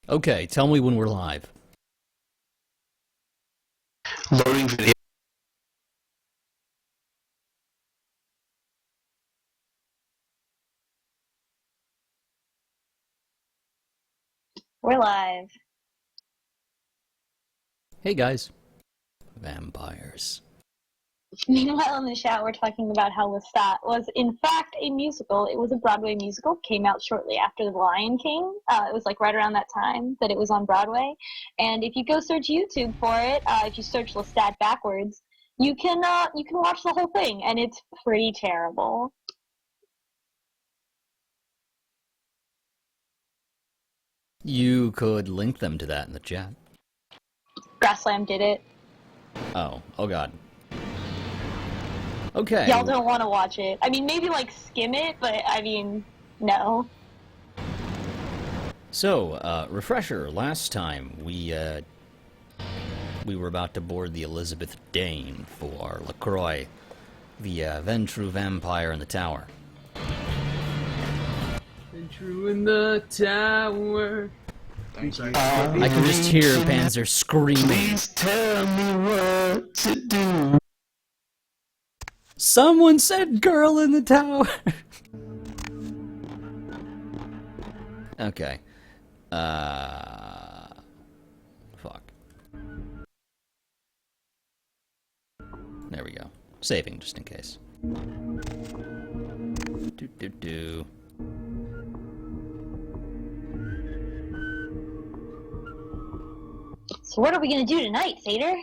Okay, tell me when we're live. Loading video. We're live. Hey guys. Vampires. Meanwhile, in the chat, we're talking about how Lestat was, in fact, a musical. It was a Broadway musical. Came out shortly after The Lion King. It was like right around that time that it was on Broadway. And if you go search YouTube for it, if you search Lestat backwards, you can watch the whole thing, and it's pretty terrible. You could link them to that in the chat. Grasslam did it. Oh god. Okay. Y'all don't want to watch it. I mean, maybe like skim it, but I mean, no. So, refresher, last time we were about to board the Elizabeth Dane for LaCroix, the Ventru vampire in the tower. Ventru in the tower. I'm sorry. I can just hear Panzer screaming. Please tell me what to do. Someone said girl in the tower! Okay. Fuck. There we go. Saving, just in case. Do. So what are we gonna do tonight, Satyr?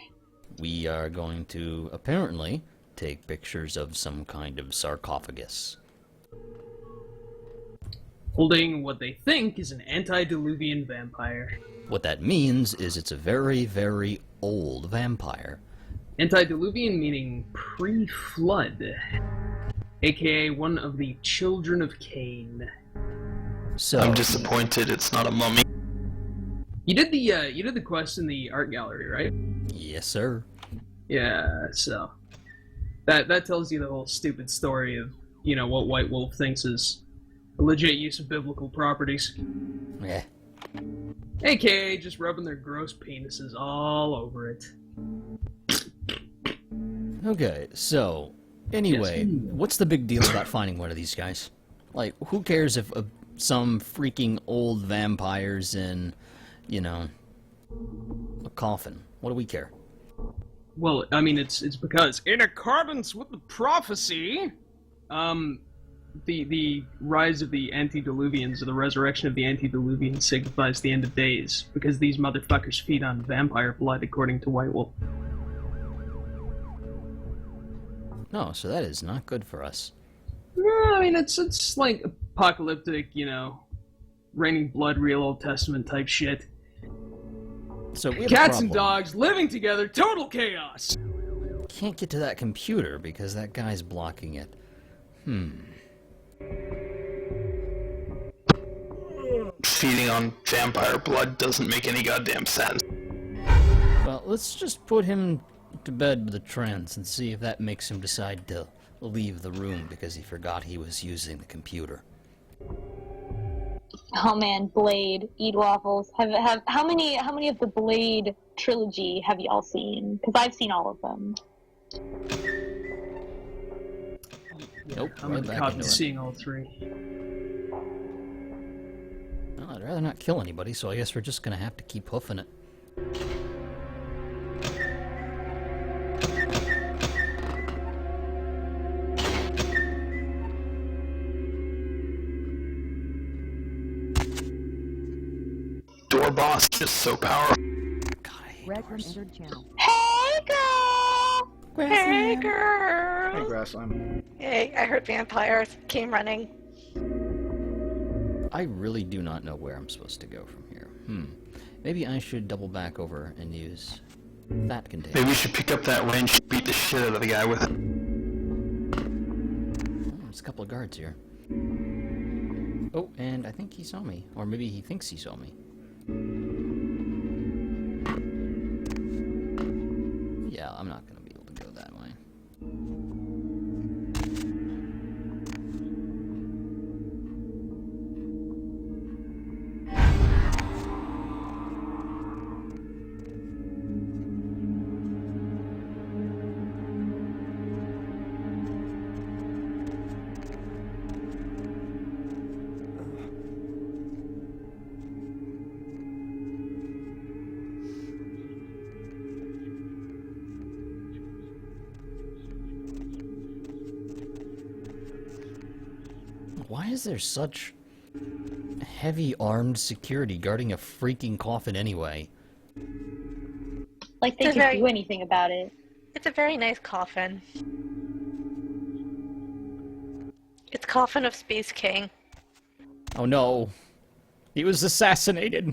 We are going to, apparently, take pictures of some kind of sarcophagus. Holding what they think is an antediluvian vampire. What that means is it's a very, very old vampire. Antediluvian meaning pre-flood, aka one of the children of Cain. So I'm disappointed it's not a mummy. You did the quest in the art gallery, right? yes, sir. Yeah, so that tells you the whole stupid story of, what White Wolf thinks is a legit use of biblical properties. Yeah. AKA just rubbing their gross penises all over it. Okay, so, anyway, Yes. what's the big deal about finding one of these guys? Like, who cares if some freaking old vampire's in, a coffin? What do we care? Well, I mean, it's because, in accordance with the prophecy, the rise of the antediluvians, or the resurrection of the antediluvians, signifies the end of days, because these motherfuckers feed on vampire blood, according to White Wolf. No, so that is not good for us. No, I mean, it's like apocalyptic, raining blood, real Old Testament type shit. So we have Cats a and problem. dogs living together, total chaos! Can't get to that computer because that guy's blocking it. Feeding on vampire blood doesn't make any goddamn sense. Well, let's just put him to bed with a trance and see if that makes him decide to leave the room because he forgot he was using the computer. Oh man, Blade, eat waffles. Have how many of the Blade trilogy have y'all seen? Because I've seen all of them. Nope, I'm right in the back cop into it. seeing all three. Well, I'd rather not kill anybody, so I guess we're just gonna have to keep hoofing it. Door boss just so powerful. God, I hate Red from doors. entered channel. Hey girl! Hey, girl! Hey, Grassland. Hey, I heard vampires came running. I really do not know where I'm supposed to go from here. Maybe I should double back over and use that container. Maybe we should pick up that wrench and beat the shit out of the guy with it. Oh, there's a couple of guards here. Oh, and I think he saw me. Or maybe he thinks he saw me. Yeah, I'm not gonna be able to go that way. why is there such heavy armed security guarding a freaking coffin anyway? Like they could do anything about it. It's a very nice coffin. It's Coffin of Space King. Oh no. He was assassinated.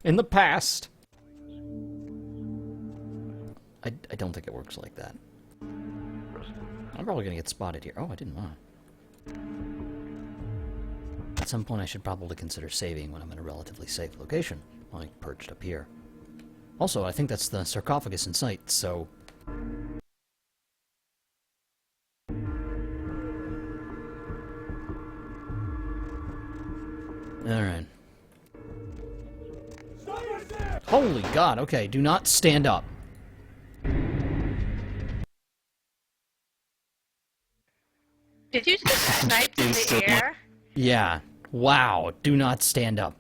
In the past. I don't think it works like that. I'm probably gonna get spotted here. Oh, I didn't want to. At some point I should probably consider saving when I'm in a relatively safe location, like perched up here. Also, I think that's the sarcophagus in sight, so... Alright. Holy God, okay, do not stand up. Did you just snipe in the air? Yeah. Wow, do not stand up.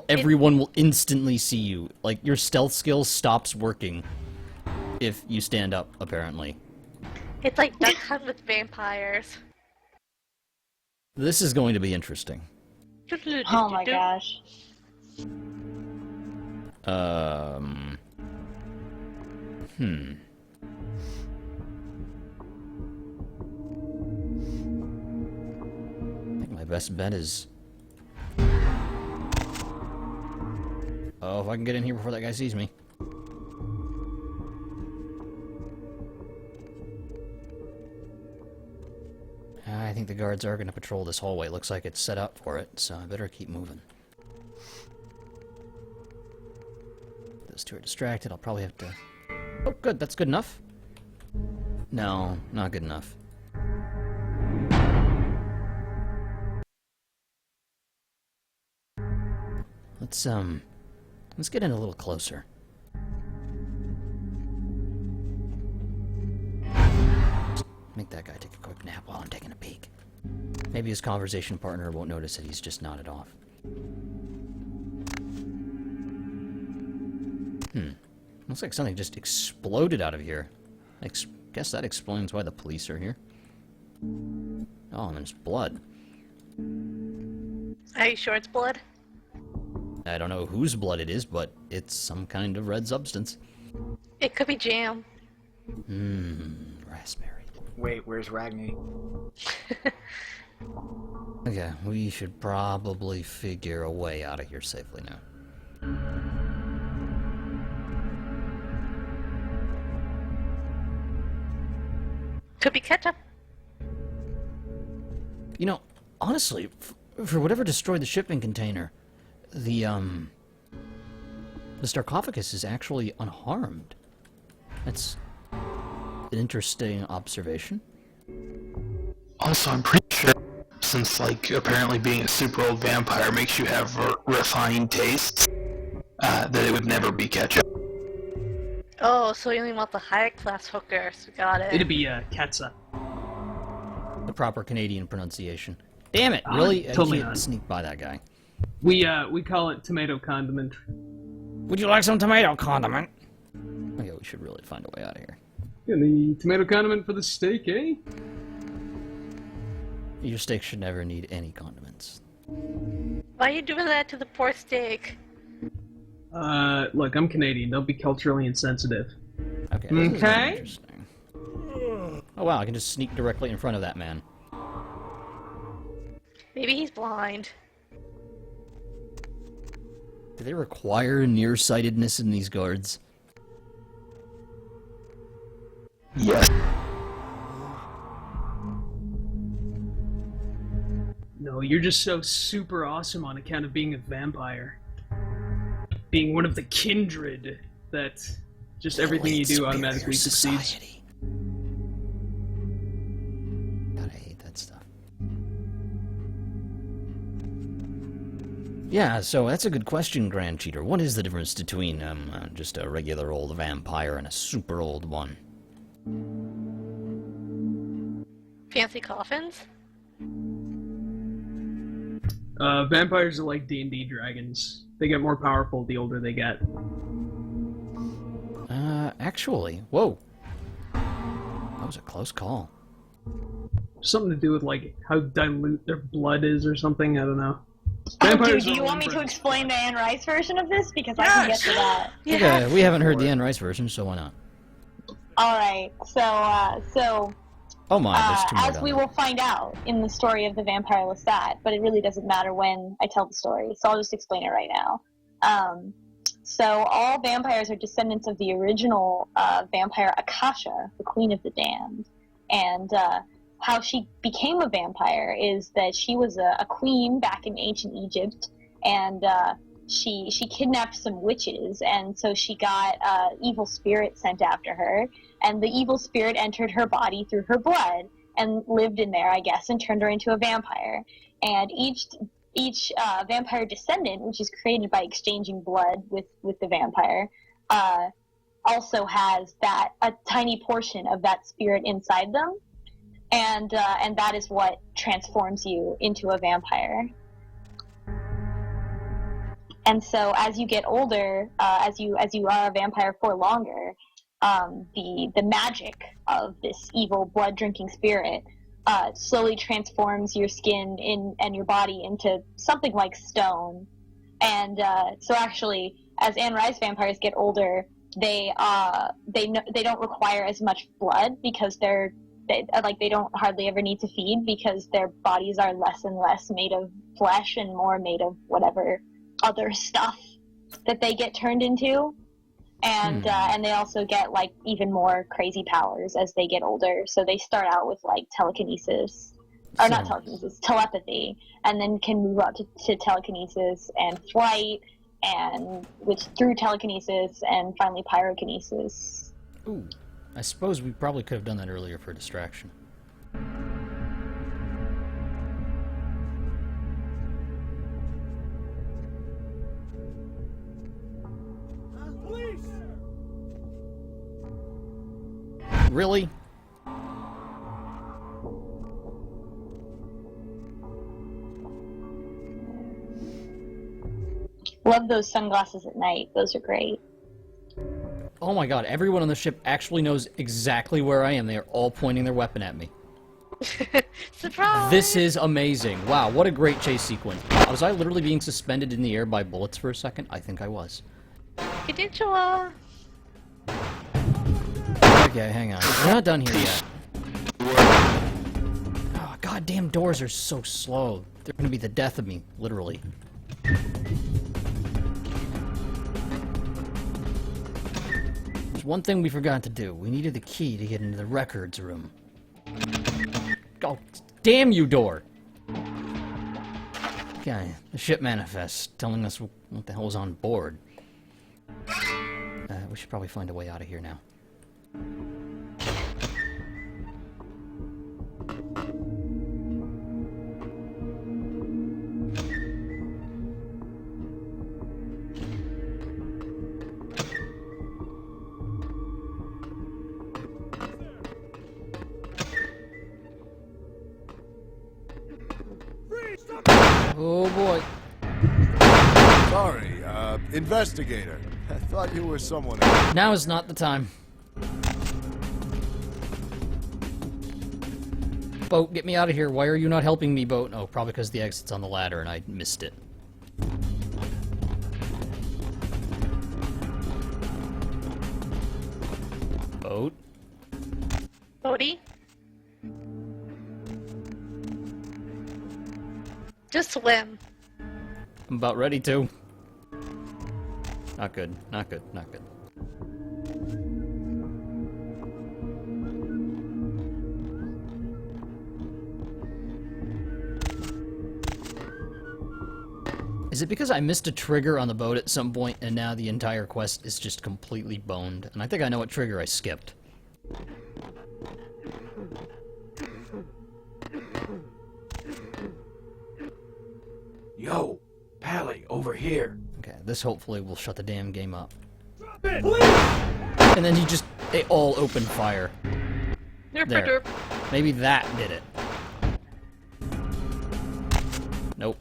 Everyone will instantly see you. Like, your stealth skill stops working if you stand up, apparently. It's like Duck Hunt with vampires. This is going to be interesting. Oh my gosh. I think my best bet is... Oh, if I can get in here before that guy sees me. I think the guards are going to patrol this hallway. Looks like it's set up for it, so I better keep moving. Those two are distracted. I'll probably have to... Oh, good. That's good enough. No, not good enough. Let's get in a little closer. Just make that guy take a quick nap while I'm taking a peek. Maybe his conversation partner won't notice that he's just nodded off. Looks like something just exploded out of here. Guess that explains why the police are here. Oh, and there's blood. Are you sure it's blood? I don't know whose blood it is, but it's some kind of red substance. It could be jam. Raspberry. Wait, where's Ragni? Okay, we should probably figure a way out of here safely now. Could be ketchup. You know, honestly, for whatever destroyed the shipping container, the sarcophagus is actually unharmed. That's an interesting observation. Also, I'm pretty sure, since, like, apparently being a super old vampire makes you have refined tastes, that it would never be ketchup. Oh, so you only want the higher class hookers. Got it. It'd be Ketsa. The proper Canadian pronunciation. Damn it, really? I totally can't not. sneak by that guy. We call it tomato condiment. Would you like some tomato condiment? Okay, we should really find a way out of here. Yeah, the tomato condiment for the steak, eh? Your steak should never need any condiments. Why are you doing that to the poor steak? Look, I'm Canadian. Don't be culturally insensitive. Okay. This is Okay. interesting. Oh wow, I can just sneak directly in front of that man. Maybe he's blind. Do they require nearsightedness in these guards? Yes. No, you're just so super awesome on account of being a vampire. Being one of the kindred that just everything you do automatically succeeds. Society. God, I hate that stuff. Yeah, so that's a good question, Grand Cheater. What is the difference between just a regular old vampire and a super old one? Fancy coffins? Vampires are like D&D dragons. They get more powerful the older they get. Actually, whoa. That was a close call. Something to do with like how dilute their blood is or something. I don't know. Oh, Vampires do you are want me to different. explain the Anne Rice version of this? Because I can get to that. Okay, we haven't heard the Anne Rice version, so why not? Alright, so Oh my, there's two more as down we there. will find out in the story of the vampire Lestat, but it really doesn't matter when I tell the story, so I'll just explain it right now. So all vampires are descendants of the original vampire Akasha, the Queen of the Damned, and how she became a vampire is that she was a queen back in ancient Egypt, and she kidnapped some witches, and so she got evil spirit sent after her, and the evil spirit entered her body through her blood and lived in there, I guess, and turned her into a vampire. And each vampire descendant, which is created by exchanging blood with the vampire, also has a tiny portion of that spirit inside them, and that is what transforms you into a vampire. And so, as you get older, as you are a vampire for longer, the magic of this evil blood drinking spirit slowly transforms your skin and your body into something like stone. And so, actually, as Anne Rice vampires get older, they don't require as much blood because they don't hardly ever need to feed because their bodies are less and less made of flesh and more made of whatever other stuff that they get turned into, and they also get like even more crazy powers as they get older. So they start out with like telekinesis, or not telekinesis, telepathy, and then can move up to telekinesis and flight, and which through telekinesis and finally pyrokinesis. Ooh, I suppose we probably could have done that earlier for distraction. Really? Love those sunglasses at night. Those are great. Oh my god, everyone on the ship actually knows exactly where I am. They are all pointing their weapon at me. Surprise! This is amazing. Wow, what a great chase sequence. Was I literally being suspended in the air by bullets for a second? I think I was. Konnichiwa! Okay, hang on. We're not done here yet. Oh, goddamn doors are so slow. They're gonna be the death of me, literally. There's one thing we forgot to do. We needed the key to get into the records room. Oh, damn you, door! Okay, the ship manifest telling us what the hell's on board. We should probably find a way out of here now. Oh boy. Sorry, investigator. I thought you were someone else. Now is not the time. Boat, get me out of here. Why are you not helping me, Boat? Oh, probably because the exit's on the ladder and I missed it. Boat? Bodhi? Just swim. I'm about ready to. Not good, not good, not good. Is it because I missed a trigger on the boat at some point and now the entire quest is just completely boned? And I think I know what trigger I skipped. Yo, Pally, over here. Okay, this hopefully will shut the damn game up. Drop it, please! And then they all open fire. Derp There. derp. Maybe that did it. Nope.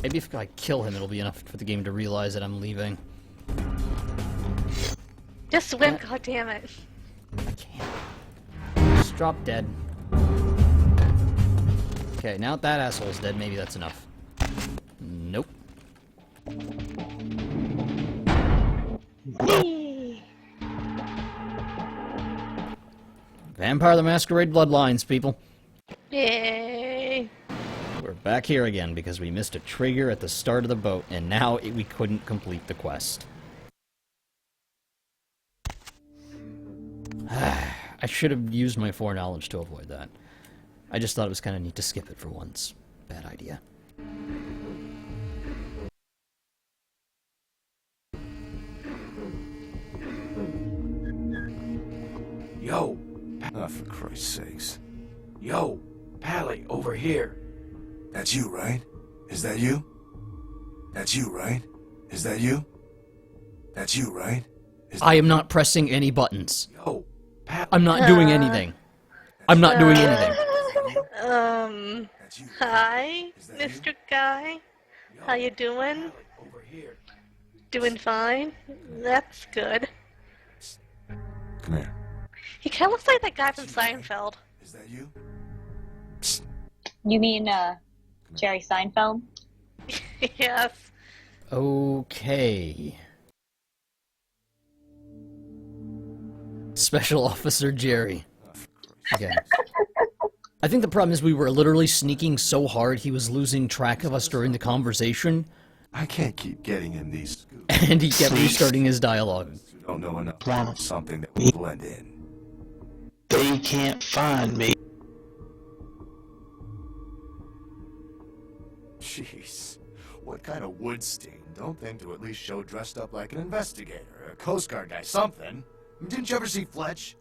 Maybe if I kill him, it'll be enough for the game to realize that I'm leaving. Just swim, goddammit. I can't. Just drop dead. Okay, now that asshole's dead, maybe that's enough. Nope. Vampire the Masquerade Bloodlines, people. Yay! We're back here again because we missed a trigger at the start of the boat, and now we couldn't complete the quest. I should have used my foreknowledge to avoid that. I just thought it was kind of neat to skip it for once. Bad idea. Yo! Oh, for Christ's sakes. Yo! Pally, over here! That's you, right? Is that you? That's you, right? Is that you? That's you, right? I am not pressing any buttons. Yo! Pally! I'm not doing anything. I'm not doing anything. That's you. Hi, that you? Mr. Guy. How you doing? Over here. Doing fine? That's good. Come here. He kind of looks like that guy from Seinfeld. Is that you? You mean, Jerry Seinfeld? Yes. Okay. Special Officer Jerry. Okay. I think the problem is we were literally sneaking so hard he was losing track of us during the conversation, I can't keep getting in these scoops. and he kept restarting his dialogue. You don't know enough about something that will blend in. They can't find me. Jeez. What kind of wood stain don't think to at least show dressed up like an investigator, a Coast Guard guy, something? Didn't you ever see Fletch?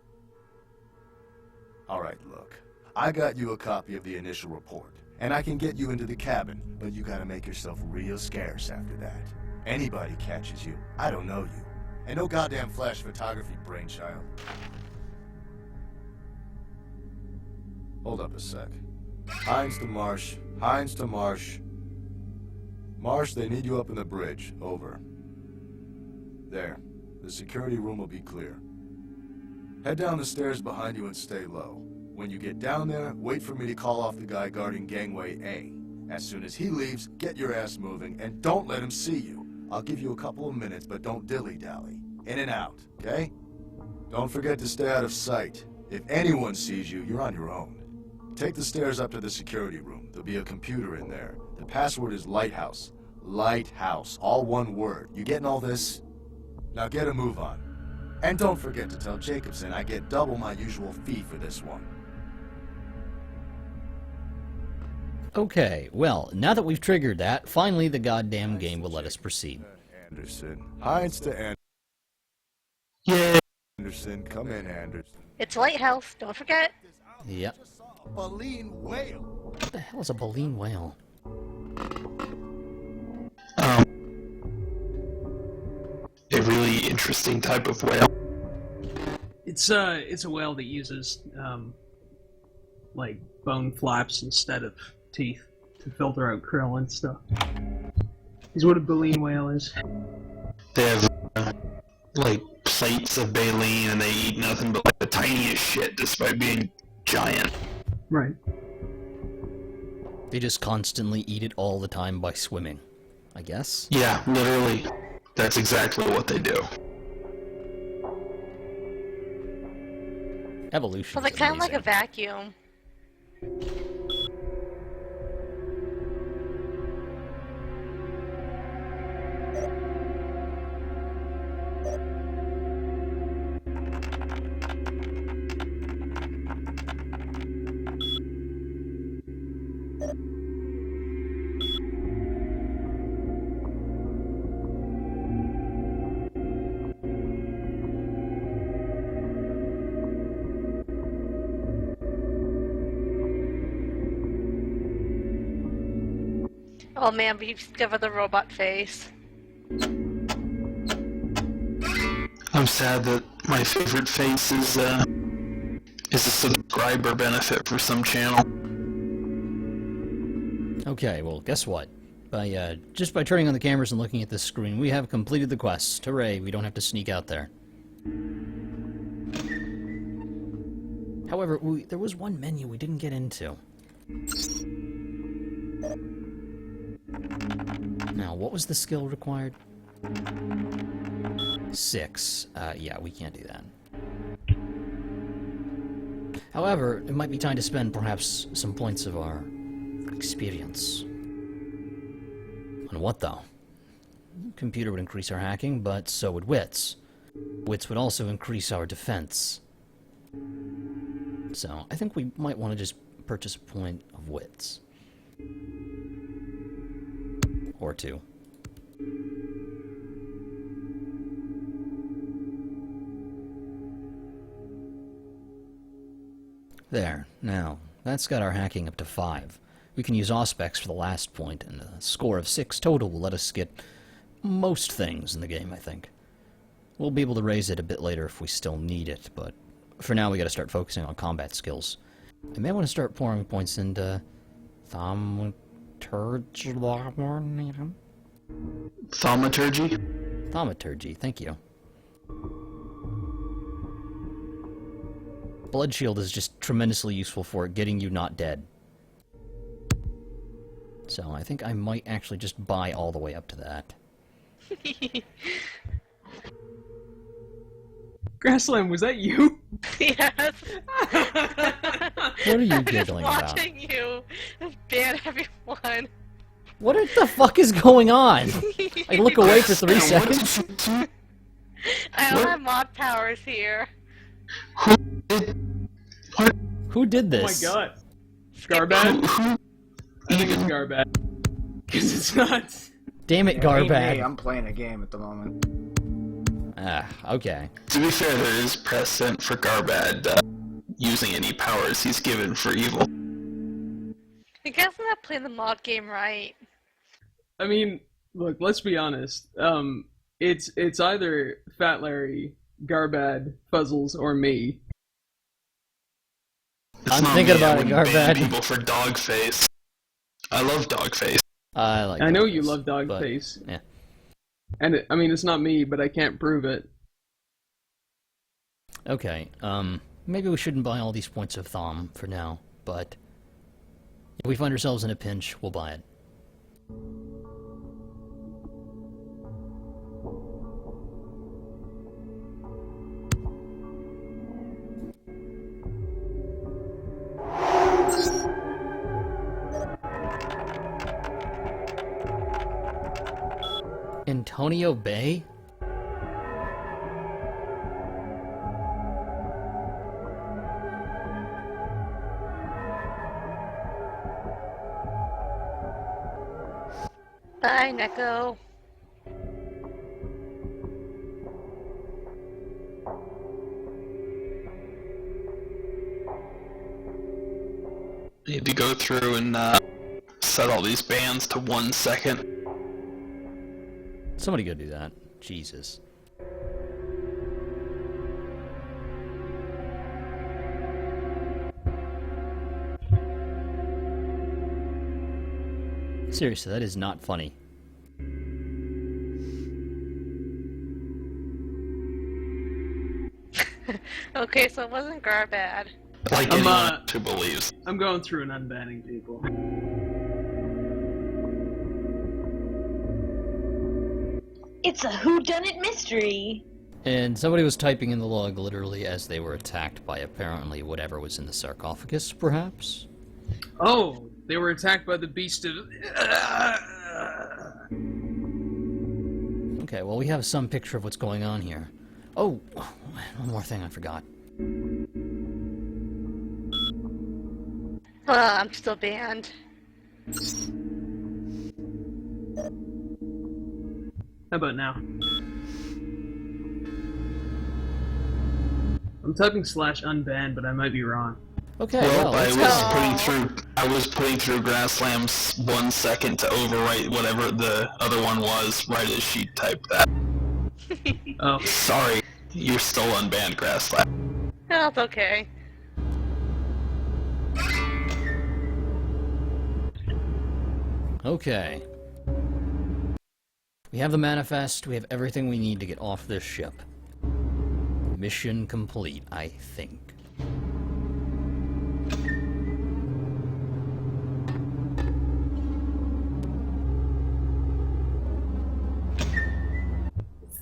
Alright, look. I got you a copy of the initial report, and I can get you into the cabin, but you gotta make yourself real scarce after that. Anybody catches you, I don't know you. And no goddamn flash photography, brainchild. Hold up a sec. Hines to Marsh. Hines to Marsh. Marsh, they need you up in the bridge. Over. There. The security room will be clear. Head down the stairs behind you and stay low. When you get down there, wait for me to call off the guy guarding gangway A. As soon as he leaves, get your ass moving, and don't let him see you. I'll give you a couple of minutes, but don't dilly-dally. In and out, okay? Don't forget to stay out of sight. If anyone sees you, you're on your own. Take the stairs up to the security room. There'll be a computer in there. The password is Lighthouse. Lighthouse. All one word. You getting all this? Now get a move on. And don't forget to tell Jacobson I get double my usual fee for this one. Okay, well, now that we've triggered that, finally the goddamn game will let us proceed. Anderson. Hines to Anderson. Yeah. Anderson. Come in, Anderson. It's Lighthouse, don't forget. Yep. Baleen whale. What the hell is a baleen whale? A really interesting type of whale. It's a whale that uses like bone flaps instead of teeth to filter out krill and stuff. Is what a baleen whale is. They have like plates of baleen, and they eat nothing but like the tiniest shit, despite being giant. Right. They just constantly eat it all the time by swimming, I guess. Yeah, literally. That's exactly what they do. Evolution. Well, they're kind of like a vacuum. Oh man, we discovered the robot face. I'm sad that my favorite face is a subscriber benefit for some channel. Okay, well, guess what? Just by turning on the cameras and looking at this screen, we have completed the quest. Hooray, we don't have to sneak out there. However, there was one menu we didn't get into. Now, what was the skill required? 6. Yeah, we can't do that. However, it might be time to spend perhaps some points of our experience. On what, though? Computer would increase our hacking, but so would wits. Wits would also increase our defense. So, I think we might want to just purchase a point of wits. Or 2. There, now, that's got our hacking up to 5. We can use Auspex for the last point, and a score of 6 total will let us get most things in the game, I think. We'll be able to raise it a bit later if we still need it, but for now we gotta start focusing on combat skills. I may want to start pouring points into Thaumaturgy. Thaumaturgy, thank you. Blood Shield is just tremendously useful for getting you not dead. So I think I might actually just buy all the way up to that. Grassland, was that you? Yes. What are you giggling I'm about? just watching you ban everyone. What the fuck is going on? I look away for 3 seconds. I don't have mod powers here. Who did Oh my this? god. Garbad? I think it's Garbad. Because it's not. Damn it, Hey, Garbad. I'm playing a game at the moment. Ah, okay. To be fair, there is precedent for Garbad using any powers he's given for evil. You guys are not playing the mod game right. I mean, look, let's be honest. It's either Fat Larry, Garbad, Fuzzles, or me. It's I'm not thinking me, I about it, wouldn't ban Garbad. people for Dogface. I love Dogface. I know you love but- Dogface. yeah. And I mean, it's not me, but I can't prove it. Okay, maybe we shouldn't buy all these points of Thom for now, but if we find ourselves in a pinch, we'll buy it. Antonio Bay? Bye, Neko. Need to go through and set all these bans to 1 second. Somebody go do that. Jesus. Seriously, that is not funny. Okay, so it wasn't Garbad. Like I'm, anyone who believes. I'm going through and unbanning people. It's a whodunit mystery. And somebody was typing in the log literally as they were attacked by apparently whatever was in the sarcophagus, perhaps? Oh, they were attacked by the beast of... Okay, well we have some picture of what's going on here. Oh, one more thing I forgot. I'm still banned. How about now? I'm typing /unban, but I might be wrong. Okay, Well, well, I let's was go. putting through Grasslam's 1 second to overwrite whatever the other one was right as she typed that. Oh, Sorry, you're still unbanned, Grasslam. Oh, it's okay. Okay. We have the manifest, we have everything we need to get off this ship. Mission complete, I think.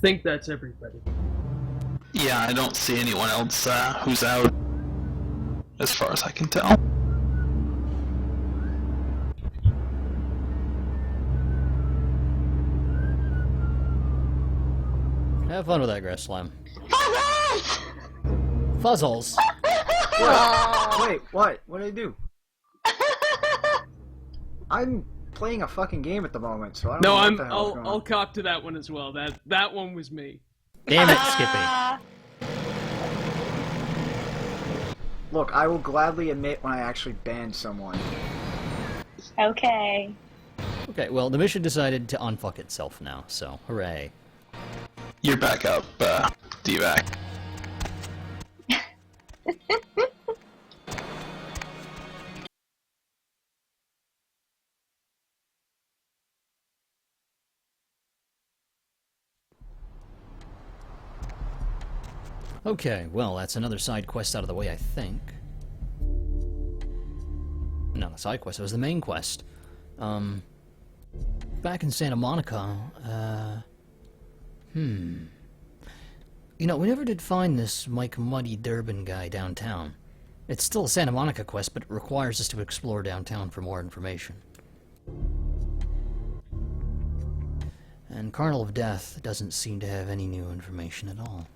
think that's everybody. Yeah, I don't see anyone else who's out, as far as I can tell. Have fun with that, Grass Slime. Fuzzles! Fuzzles! Wait, what? What did I do? I'm playing a fucking game at the moment, so I don't No, know what the hell's going I'll on. cop to that one as well. That one was me. Damn it, Skippy. Look, I will gladly admit when I actually banned someone. Okay. Okay, well, the mission decided to unfuck itself now, so hooray. You're back up, D-Vac. Okay, well, that's another side quest out of the way, I think. No, the side quest, it was the main quest. Back in Santa Monica, You know, we never did find this Mike Muddy Durbin guy downtown. It's still a Santa Monica quest, but it requires us to explore downtown for more information. And Carnal of Death doesn't seem to have any new information at all.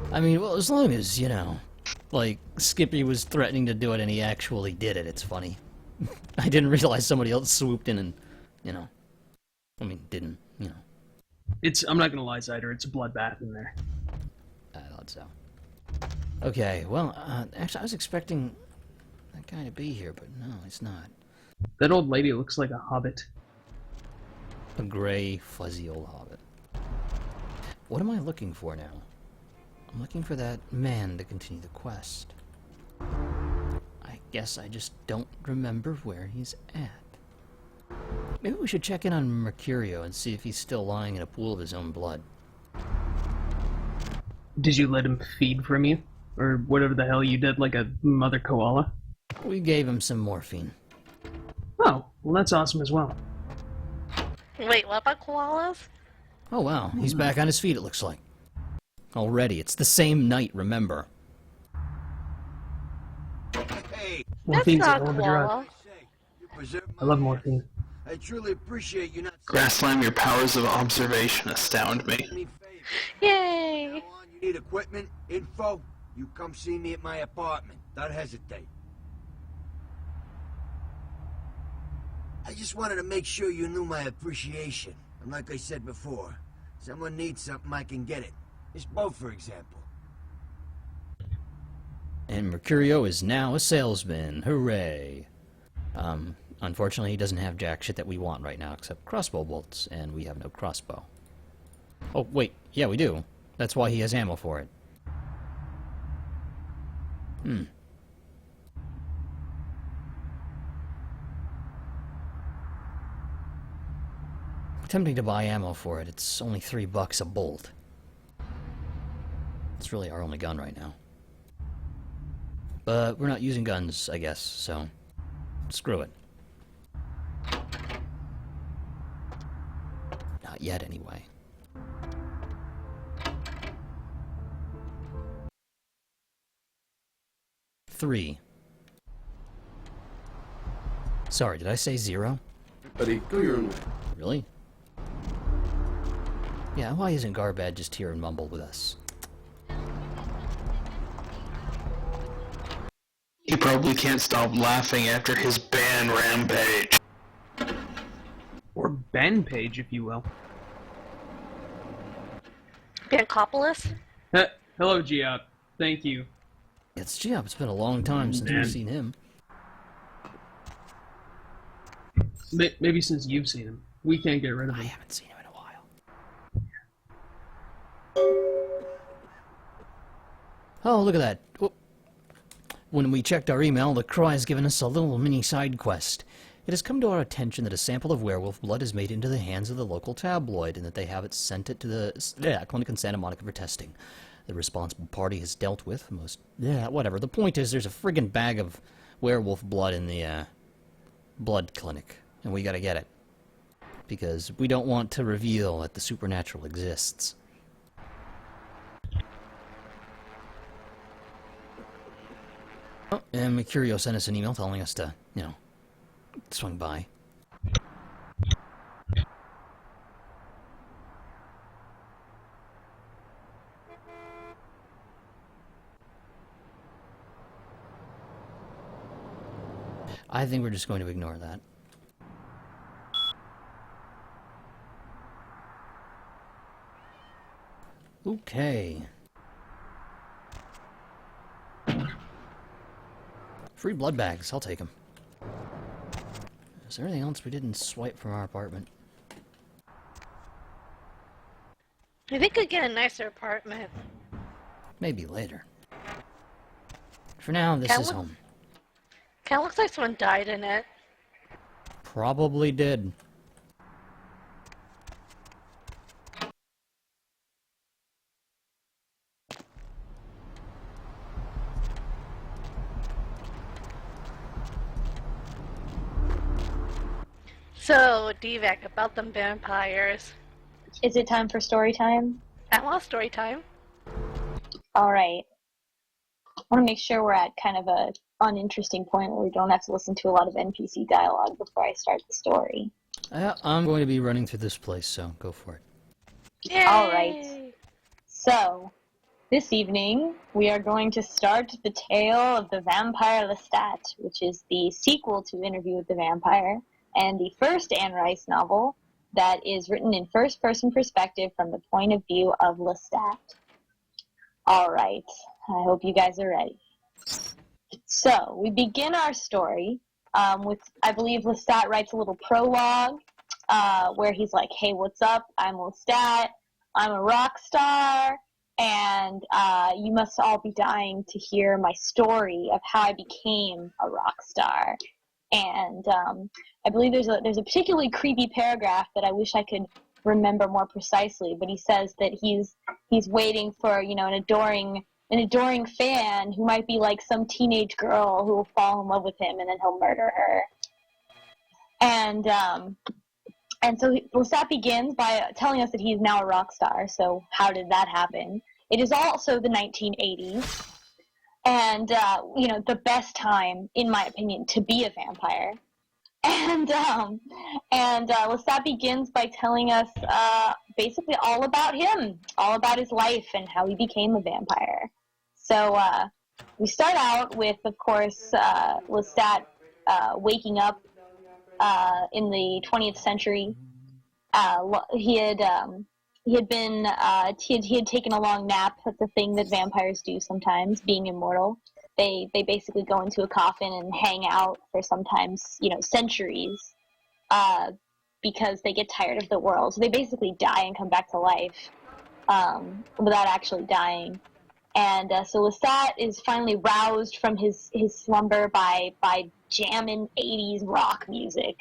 I mean, well, as long as, you know, like, Skippy was threatening to do it and he actually did it, it's funny. I didn't realize somebody else swooped in and, you know, I mean, didn't, you know. I'm not gonna lie, Zyder, it's a bloodbath in there. I thought so. Okay, well, actually, I was expecting that guy to be here, but no, he's not. That old lady looks like a hobbit. A gray, fuzzy old hobbit. What am I looking for now? I'm looking for that man to continue the quest. I guess I just don't remember where he's at. Maybe we should check in on Mercurio and see if he's still lying in a pool of his own blood. Did you let him feed from you? Or whatever the hell you did, like a mother koala? We gave him some morphine. Oh, well that's awesome as well. Wait, what about koalas? Oh wow, he's back on his feet, it looks like. Already, it's the same night, remember. Hey, That's Morphine's a not hell of a drug. koala. say, you preserve I my love life. morphine. I truly appreciate you not Grasslam, your powers of observation astound me. doing me favors. Yay! Now on, you need equipment, info, you come see me at my apartment. Don't hesitate. I just wanted to make sure you knew my appreciation. And like I said before, someone needs something, I can get it. This boat, for example. And Mercurio is now a salesman. Hooray! Unfortunately, he doesn't have jack shit that we want right now, except crossbow bolts, and we have no crossbow. Oh, wait. Yeah, we do. That's why he has ammo for it. Tempting to buy ammo for it. It's only $3 a bolt. It's really our only gun right now. But we're not using guns, I guess, so screw it. Not yet, anyway. Three. Sorry, did I say 0? Buddy, go your own way. Really? Yeah, why isn't Garbad just here and mumble with us? He probably can't stop laughing after his ban rampage. Or Ben Page, if you will. Bankopolis? Hello, Geop. Thank you. It's Geop, it's been a long time since Man. we've seen him. Maybe since you've seen him. We can't get rid of I him. haven't seen him in a while. Oh, look at that. When we checked our email, the Crow has given us a little mini side quest. It has come to our attention that a sample of werewolf blood is made into the hands of the local tabloid, and that they have sent it to the clinic in Santa Monica for testing. The responsible party has dealt with most... whatever. The point is, there's a friggin' bag of werewolf blood in the blood clinic, and we gotta get it. Because we don't want to reveal that the supernatural exists. Oh, and Mercurio sent us an email telling us to, swing by. I think we're just going to ignore that. Okay. Free blood bags, I'll take them. Is there anything else we didn't swipe from our apartment? I think I'd get a nicer apartment. Maybe later. For now, this is home. Kinda looks like someone died in it. Probably did. So, Divac, about them vampires. Is it time for story time? I want story time. Alright. I want to make sure we're at kind of a uninteresting point where we don't have to listen to a lot of NPC dialogue before I start the story. I'm going to be running through this place, so go for it. Yay! Alright. So, this evening, we are going to start the tale of the Vampire Lestat, which is the sequel to Interview with the Vampire, and the first Anne Rice novel that is written in first-person perspective from the point of view of Lestat. Alright, I hope you guys are ready. So, we begin our story with, I believe Lestat writes a little prologue where he's like, hey, what's up? I'm Lestat. I'm a rock star. And you must all be dying to hear my story of how I became a rock star. And I believe there's a particularly creepy paragraph that I wish I could remember more precisely, but he says that he's waiting for, an adoring fan who might be like some teenage girl who will fall in love with him, and then he'll murder her. And so Lestat begins by telling us that he's now a rock star. So how did that happen? It is also the 1980s, and the best time, in my opinion, to be a vampire. And Lestat begins by telling us basically all about him, all about his life and how he became a vampire. So we start out with, of course, Lestat waking up in the 20th century. He had taken a long nap. That's a thing that vampires do sometimes, being immortal. They basically go into a coffin and hang out for sometimes, centuries, because they get tired of the world. So they basically die and come back to life without actually dying. And so Lestat is finally roused from his slumber by jamming 80s rock music.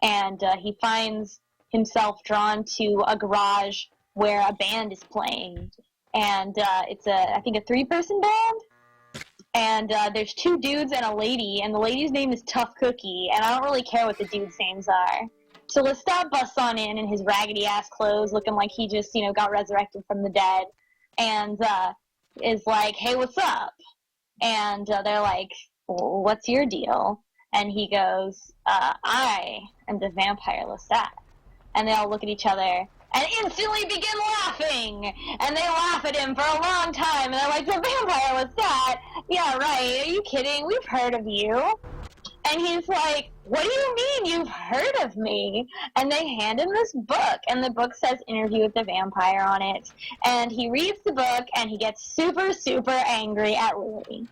And he finds himself drawn to a garage where a band is playing. And it's I think a 3-person band. And there's 2 dudes and a lady, and the lady's name is Tough Cookie, and I don't really care what the dudes' names are. So Lestat busts on in his raggedy-ass clothes, looking like he just, got resurrected from the dead, and is like, hey, what's up? And they're like, well, what's your deal? And he goes, I am the vampire Lestat. And they all look at each other and instantly begin laughing. And they laugh at him for a long time. And they're like, the vampire Lestat? Yeah, right. Are you kidding? We've heard of you. And he's like, what do you mean you've heard of me? And they hand him this book. And the book says Interview with the Vampire on it. And he reads the book and he gets super, super angry at Lily.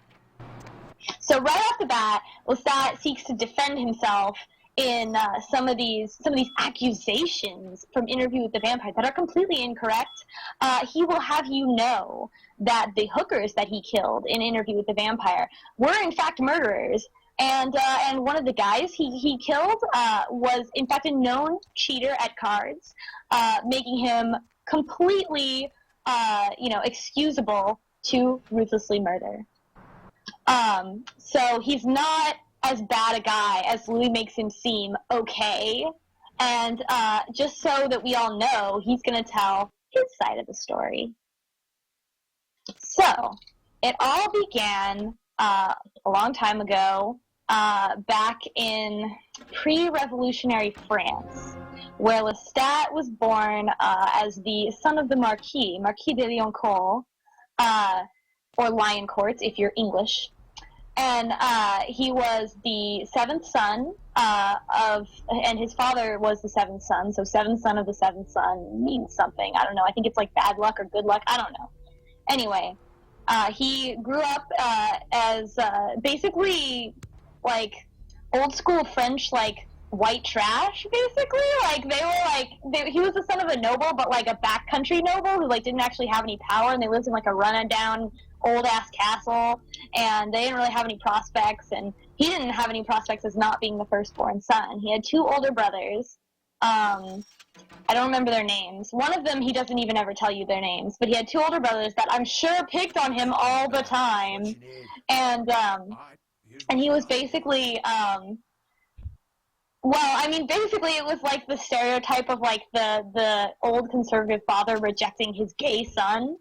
So right off the bat, Lestat seeks to defend himself in some of these accusations from Interview with the Vampire that are completely incorrect. He will have you know that the hookers that he killed in Interview with the Vampire were in fact murderers, And one of the guys he killed was in fact a known cheater at cards, making him completely excusable to ruthlessly murder. So he's not as bad a guy as Louis makes him seem. Okay, and just so that we all know, he's going to tell his side of the story. So it all began a long time ago, back in pre-revolutionary France, where Lestat was born as the son of the Marquis de Liancourt, or Lioncourt if you're English. And he was the seventh son and his father was the seventh son, so seventh son of the seventh son means something. I don't know. I think it's like bad luck or good luck. I don't know. Anyway, he grew up as basically like old school French, like white trash, basically. Like he was the son of a noble, but like a backcountry noble who like didn't actually have any power, and they lived in like a run-down old ass castle, and they didn't really have any prospects, and he didn't have any prospects as not being the firstborn son. He had two older brothers. I don't remember their names. One of them, he doesn't even ever tell you their names, but he had two older brothers that I'm sure picked on him all the time. And he was basically, basically it was like the stereotype of like the old conservative father rejecting his gay son.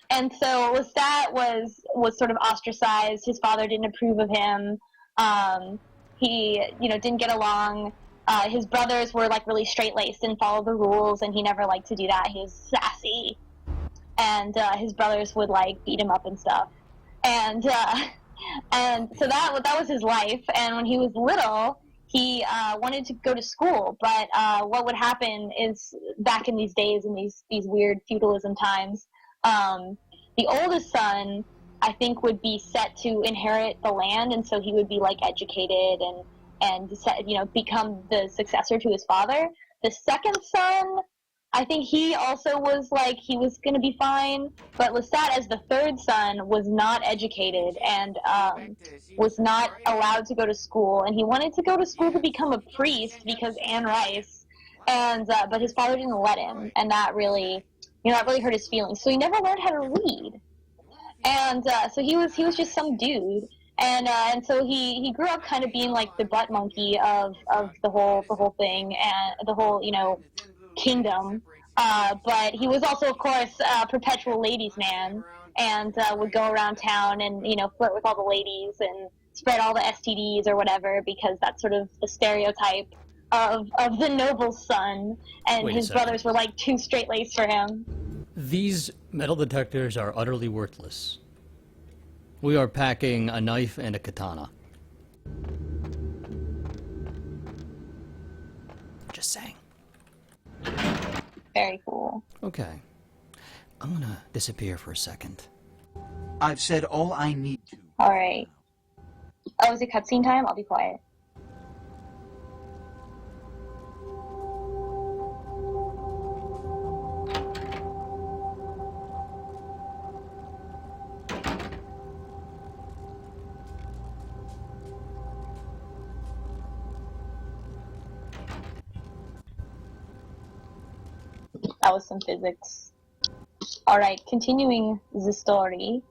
And so Lestat was sort of ostracized. His father didn't approve of him. He, didn't get along. His brothers were like really straight-laced and followed the rules, and he never liked to do that. He was sassy, and his brothers would like beat him up and stuff. And so that was his life. And when he was little, he wanted to go to school, but what would happen is back in these days, in these weird feudalism times, the oldest son, I think, would be set to inherit the land, and so he would be like educated and become the successor to his father. The second son, I think he also was like, he was going to be fine, but Lestat, as the third son, was not educated and was not allowed to go to school, and he wanted to go to school to become a priest because Anne Rice, and but his father didn't let him, and that really hurt his feelings. So he never learned how to read, and so he was just some dude. And so he grew up kind of being like the butt monkey of the whole thing and the whole kingdom. But he was also, of course, a perpetual ladies' man, and would go around town and flirt with all the ladies and spread all the STDs or whatever, because that's sort of the stereotype of the noble's son. And his brothers were like too straight-laced for him. These metal detectors are utterly worthless. We are packing a knife and a katana. Just saying. Very cool. Okay. I'm gonna disappear for a second. I've said all I need to. Alright. Oh, is it cutscene time? I'll be quiet. That was some physics. Alright, continuing the story.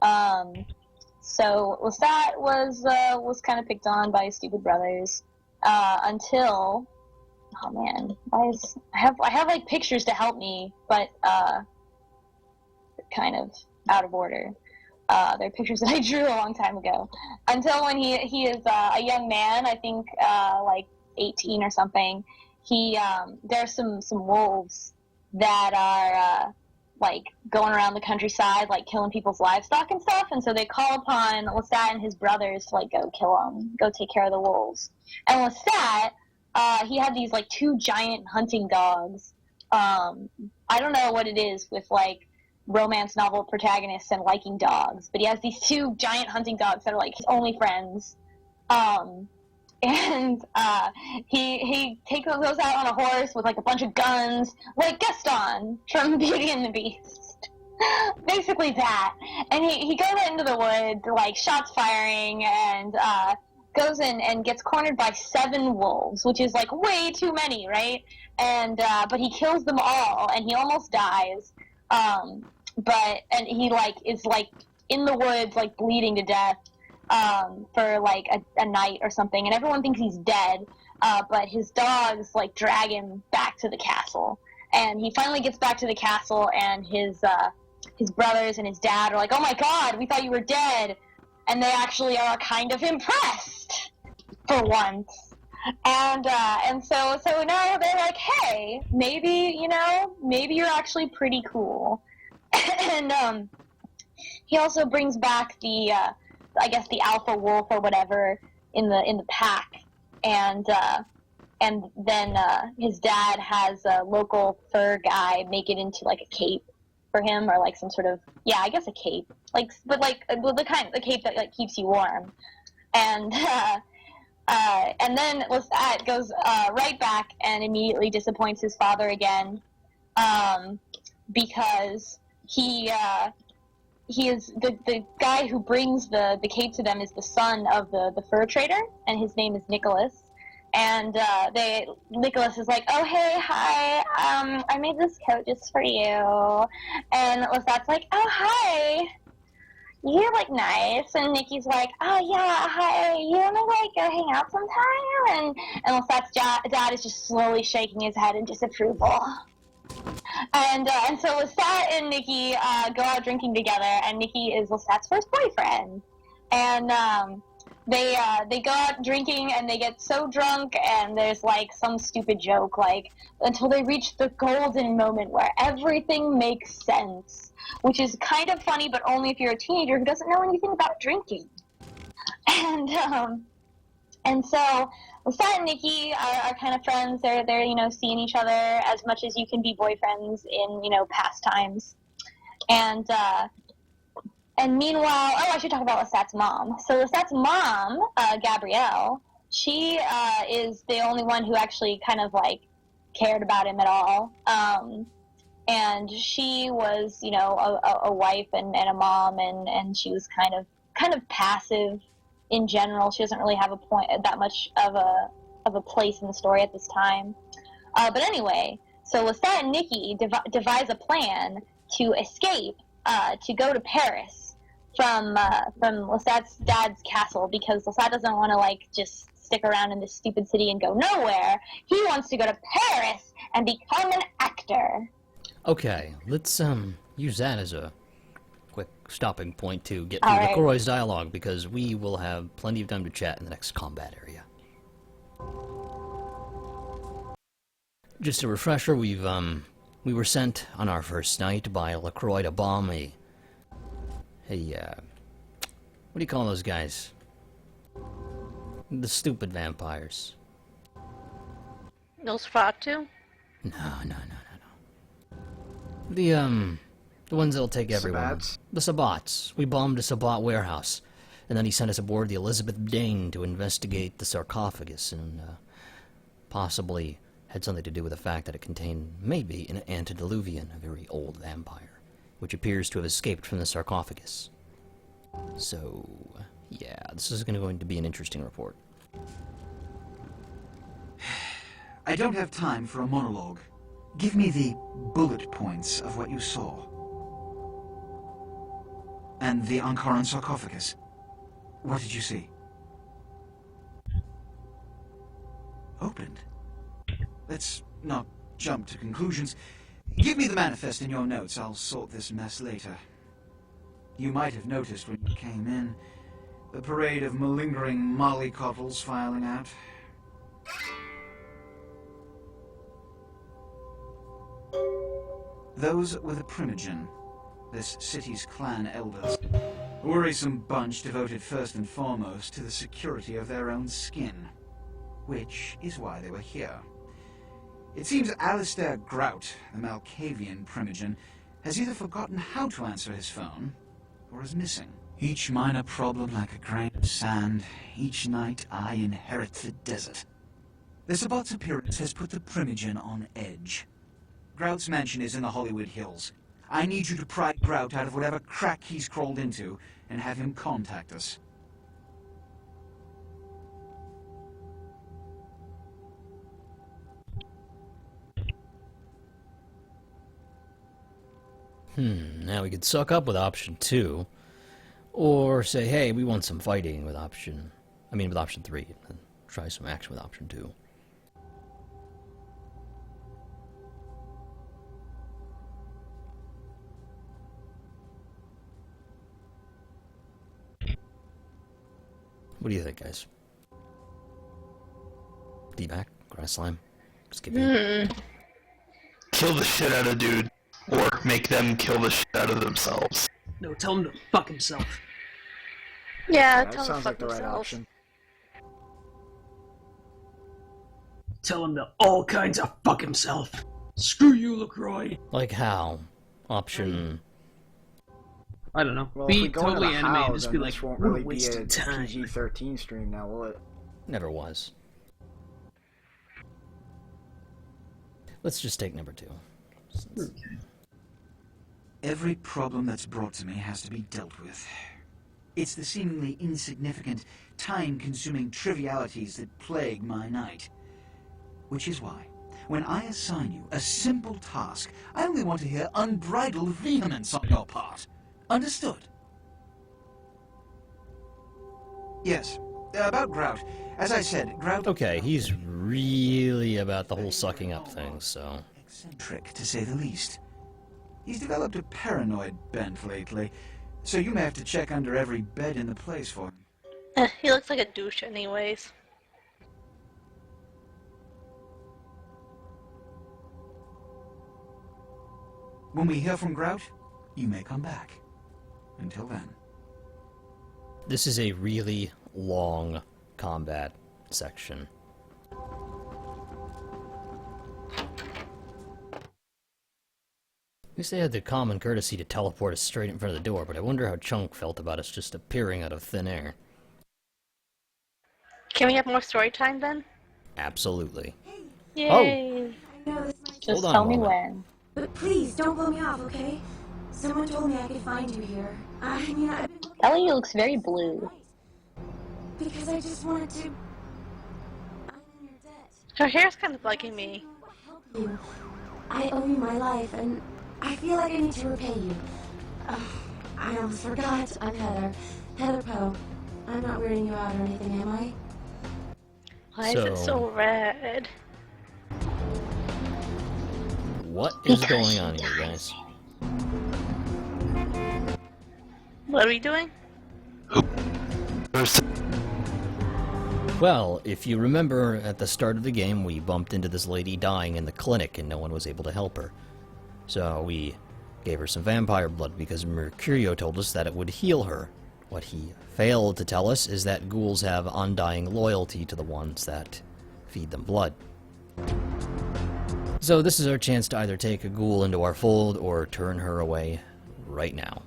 So Lestat was kind of picked on by his stupid brothers until, oh man, I have like pictures to help me, but kind of out of order. They're pictures that I drew a long time ago. Until when he is a young man, I think like 18 or something. There's some wolves that are like going around the countryside, like killing people's livestock and stuff, and so they call upon Lestat and his brothers to like go kill them, go take care of the wolves. And Lestat, he had these like two giant hunting dogs. I don't know what it is with like romance novel protagonists and liking dogs, but he has these two giant hunting dogs that are like his only friends. And he takes those out on a horse with like a bunch of guns, like Gaston from Beauty and the Beast. Basically that. And he goes out into the woods, like shots firing, and goes in and gets cornered by 7 wolves, which is like way too many, right? And but he kills them all, and he almost dies. And he like is like in the woods, like bleeding to death for like a night or something, and everyone thinks he's dead. But his dogs like drag him back to the castle, and he finally gets back to the castle, and his brothers and his dad are like, "Oh my God, we thought you were dead," and they actually are kind of impressed for once. And so now they're like, "Hey, maybe you're actually pretty cool." And he also brings back the I guess the alpha wolf or whatever in the pack, and then his dad has a local fur guy make it into like a cape for him, or like some sort of, yeah, I guess a cape, like, but like the cape that like keeps you warm. And then Lestat goes right back and immediately disappoints his father again, because he is the guy who brings the cape to them is the son of the fur trader, and his name is Nicholas. And Nicholas is like, "Oh, hey, hi, I made this coat just for you." And Lestat's like, "Oh, hi, you look nice." And Nikki's like, "Oh, yeah, hi, you want to, like, go hang out sometime?" And Lestat's dad is just slowly shaking his head in disapproval. And so Lestat and Nikki go out drinking together, and Nikki is Lestat's first boyfriend. And they go out drinking, and they get so drunk, and there's like some stupid joke, like, until they reach the golden moment where everything makes sense, which is kind of funny, but only if you're a teenager who doesn't know anything about drinking. And so Lestat and Nikki are kind of friends. They're seeing each other as much as you can be boyfriends in past times. And meanwhile, I should talk about Lestat's mom. So Lestat's mom, Gabrielle, she is the only one who actually kind of like cared about him at all. And she was, a wife and a mom, and she was kind of passive in general. She doesn't really have that much of a place in the story at this time. But anyway, so Lestat and Nikki devise a plan to escape, to go to Paris from Lestat's dad's castle, because Lestat doesn't want to like just stick around in this stupid city and go nowhere. He wants to go to Paris and become an actor. Okay, let's use that as a quick stopping point to get through LaCroix's dialogue, because we will have plenty of time to chat in the next combat area. Just a refresher, we were sent on our first night by LaCroix to bomb a what do you call those guys? The stupid vampires. Nosferatu? No. The ones that'll take everyone. Sabbats? The Sabbats. We bombed a Sabbat warehouse, and then he sent us aboard the Elizabeth Dane to investigate the sarcophagus, and possibly had something to do with the fact that it contained maybe an antediluvian, a very old vampire, which appears to have escaped from the sarcophagus. So, yeah, this is going to be an interesting report. I don't have time for a monologue. Give me the bullet points of what you saw. And the Ankaran sarcophagus. What did you see? Opened. Let's not jump to conclusions. Give me the manifest in your notes. I'll sort this mess later. You might have noticed when you came in, the parade of malingering mollycoddles filing out. Those were the Primogen, this city's clan elders. A worrisome bunch devoted first and foremost to the security of their own skin. Which is why they were here. It seems Alistair Grout, the Malkavian Primogen, has either forgotten how to answer his phone, or is missing. Each minor problem like a grain of sand. Each night I inherit the desert. The Sabbat's appearance has put the Primogen on edge. Grout's mansion is in the Hollywood Hills. I need you to pry Grout out of whatever crack he's crawled into and have him contact us. Now we could suck up with option 2, or say, hey, we want some fighting with option 3, and try some action with option 2. What do you think, guys? D-back? Grass slime? Skippy? Kill the shit out of dude, or make them kill the shit out of themselves. No, tell him to fuck himself. Yeah, That tell him to sounds fuck like the right himself. option. Tell him to all kinds of fuck himself. Screw you, LaCroix. Like how? Option... I don't know. Well, if we Be go into totally the animated. how, Just then be like, this won't what really a be waste a of time. PG-13 stream now, will it? Never was. Let's just take number 2. Every problem that's brought to me has to be dealt with. It's the seemingly insignificant, time-consuming trivialities that plague my night. Which is why, when I assign you a simple task, I only want to hear unbridled vehemence on your part. Understood? Yes. About Grout. As I said, Grout... Okay, he's really about the whole sucking up thing, so... eccentric, to say the least. He's developed a paranoid bent lately, so you may have to check under every bed in the place for him. He looks like a douche anyways. When we hear from Grout, you may come back. Until then. This is a really long combat section. At least they had the common courtesy to teleport us straight in front of the door, but I wonder how Chunk felt about us just appearing out of thin air. Can we have more story time then? Absolutely. Yay! Just Hold on tell a me moment. when. But please, don't blow me off, okay? Someone told me I could find you here. I mean, I've been looking Ellie looks very blue. because I just wanted to... I'm in your debt. Her hair's kind of bugging me. Help you. I owe you my life, and I feel like I need to repay you. I almost forgot. I'm Heather. Heather Poe. I'm not weirding you out or anything, am I? Why is it so red? What is going on here, guys? What are we doing? Well, if you remember, at the start of the game, we bumped into this lady dying in the clinic and no one was able to help her. So we gave her some vampire blood because Mercurio told us that it would heal her. What he failed to tell us is that ghouls have undying loyalty to the ones that feed them blood. So this is our chance to either take a ghoul into our fold or turn her away right now.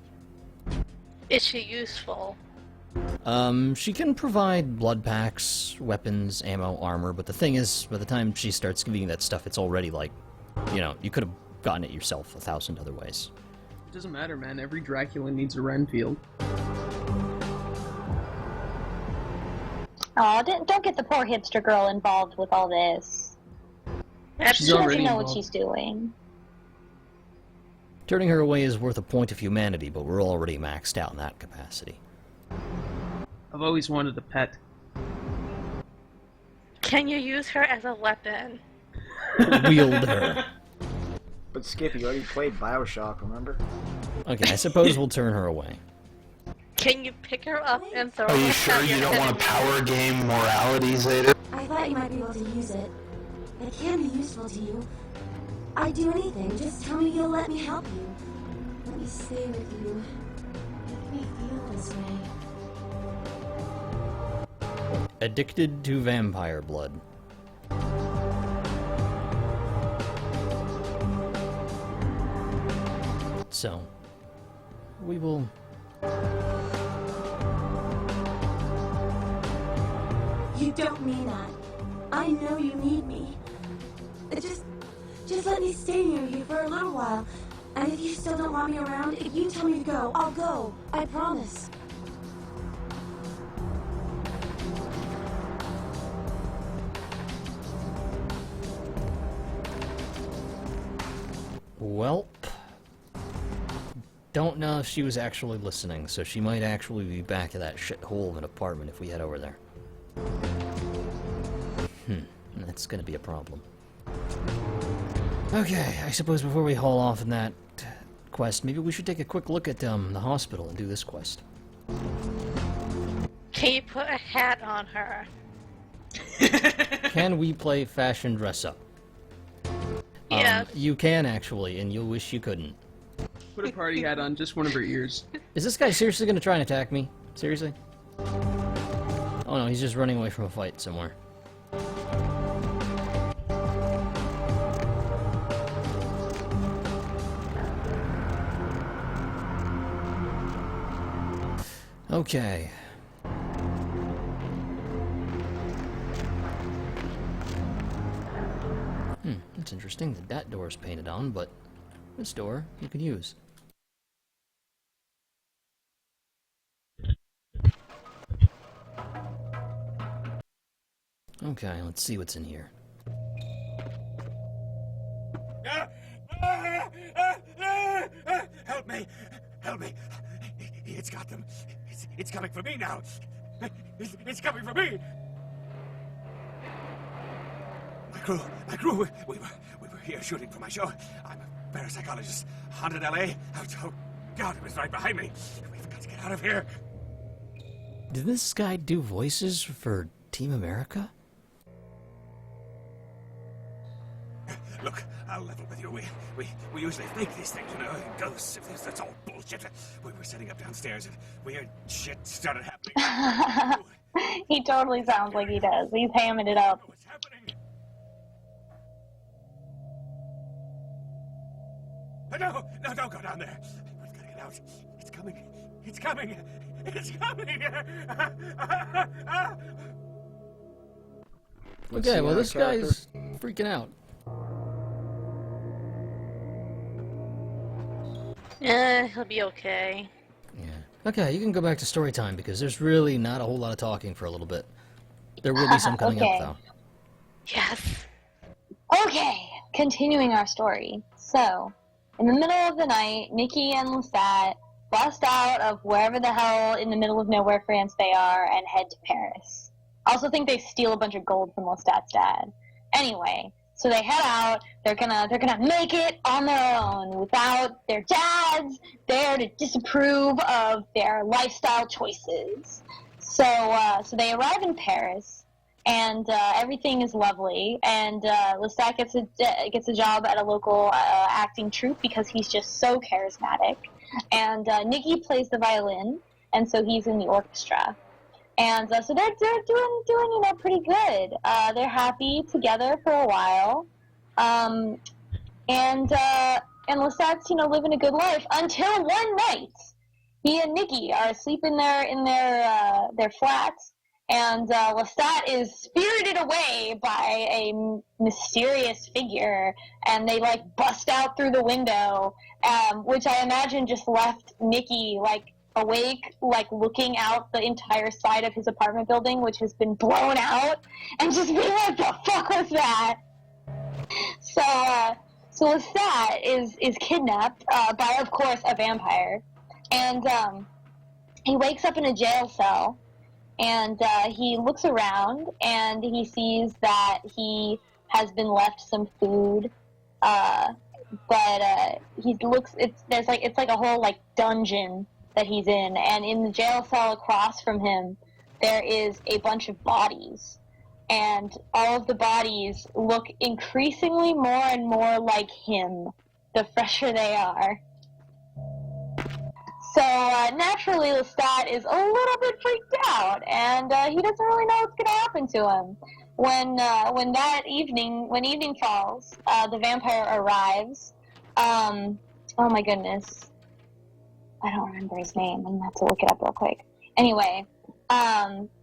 Is she useful? She can provide blood packs, weapons, ammo, armor, but the thing is, by the time she starts giving you that stuff, it's already like, you know, you could have gotten it yourself 1,000 other ways. It doesn't matter, man. Every Dracula needs a Renfield. Aw, don't get the poor hipster girl involved with all this. She's She doesn't already know what involved. she's doing. Turning her away is worth a point of humanity, but we're already maxed out in that capacity. I've always wanted a pet. Can you use her as a weapon? Wield her. But Skip, you already played Bioshock, remember? Okay, I suppose we'll turn her away. Can you pick her up and throw her Are you at sure your you don't want enemy? to power game morality, Zeta? I thought you might be able to use it. It can be useful to you. I'd do anything. Just tell me you'll let me help you. Let me stay with you. Make me feel this way. Addicted to vampire blood. So, we will... You don't mean that. I know you need me. Just let me stay near you for a little while. And if you still don't want me around, if you tell me to go, I'll go. I promise. Welp. don't know if she was actually listening, so she might actually be back at that shithole of an apartment if we head over there. That's gonna be a problem. Okay, I suppose before we haul off in that quest, maybe we should take a quick look at the hospital and do this quest. Can you put a hat on her? Can we play fashion dress up? Yes. You can actually, and you'll wish you couldn't. Put a party hat on just one of her ears. Is this guy seriously gonna try and attack me? Seriously? Oh no, he's just running away from a fight somewhere. Okay. That's interesting that that door is painted on, but this door you could use. Okay, let's see what's in here. Help me! Help me! It's got them. It's coming for me now. It's coming for me. My crew. We were here shooting for my show. I'm a parapsychologist. Haunted LA. Oh God, it was right behind me. We've got to get out of here. Did this guy do voices for Team America? Look, I'll level with you. We usually fake these things, you know, ghosts. That's all bullshit. We were sitting up downstairs and weird shit started happening. He totally sounds like he does. He's hamming it up. What's happening? No, don't go down there. We've got to get out. It's coming. It's coming. It's coming. Okay, well this guy's freaking out. He'll be okay. Yeah. Okay, you can go back to story time because there's really not a whole lot of talking for a little bit. There will be some coming Okay. up, though. Yes. Okay, continuing our story. So, in the middle of the night, Nikki and Lestat bust out of wherever the hell in the middle of nowhere France they are and head to Paris. I also think they steal a bunch of gold from Lestat's dad. Anyway, so they head out. They're gonna make it on their own without their dads there to disapprove of their lifestyle choices. So they arrive in Paris, and everything is lovely. And Lestat gets a job at a local acting troupe because he's just so charismatic. And Nikki plays the violin, and so he's in the orchestra. And so they're doing pretty good. They're happy together for a while, and Lestat's living a good life until one night, he and Nikki are asleep in their flats, and Lestat is spirited away by a mysterious figure, and they bust out through the window, which I imagine just left Nikki awake, looking out the entire side of his apartment building, which has been blown out, and just being like, the fuck was that? So Lestat is kidnapped by, of course, a vampire, and he wakes up in a jail cell, and he looks around, and he sees that he has been left some food, but it's like a whole dungeon that he's in, and in the jail cell across from him there is a bunch of bodies, and all of the bodies look increasingly more and more like him the fresher they are. So naturally Lestat is a little bit freaked out, and he doesn't really know what's going to happen to him. When evening falls, the vampire arrives. Oh my goodness, I don't remember his name. I'm gonna have to look it up real quick. Anyway,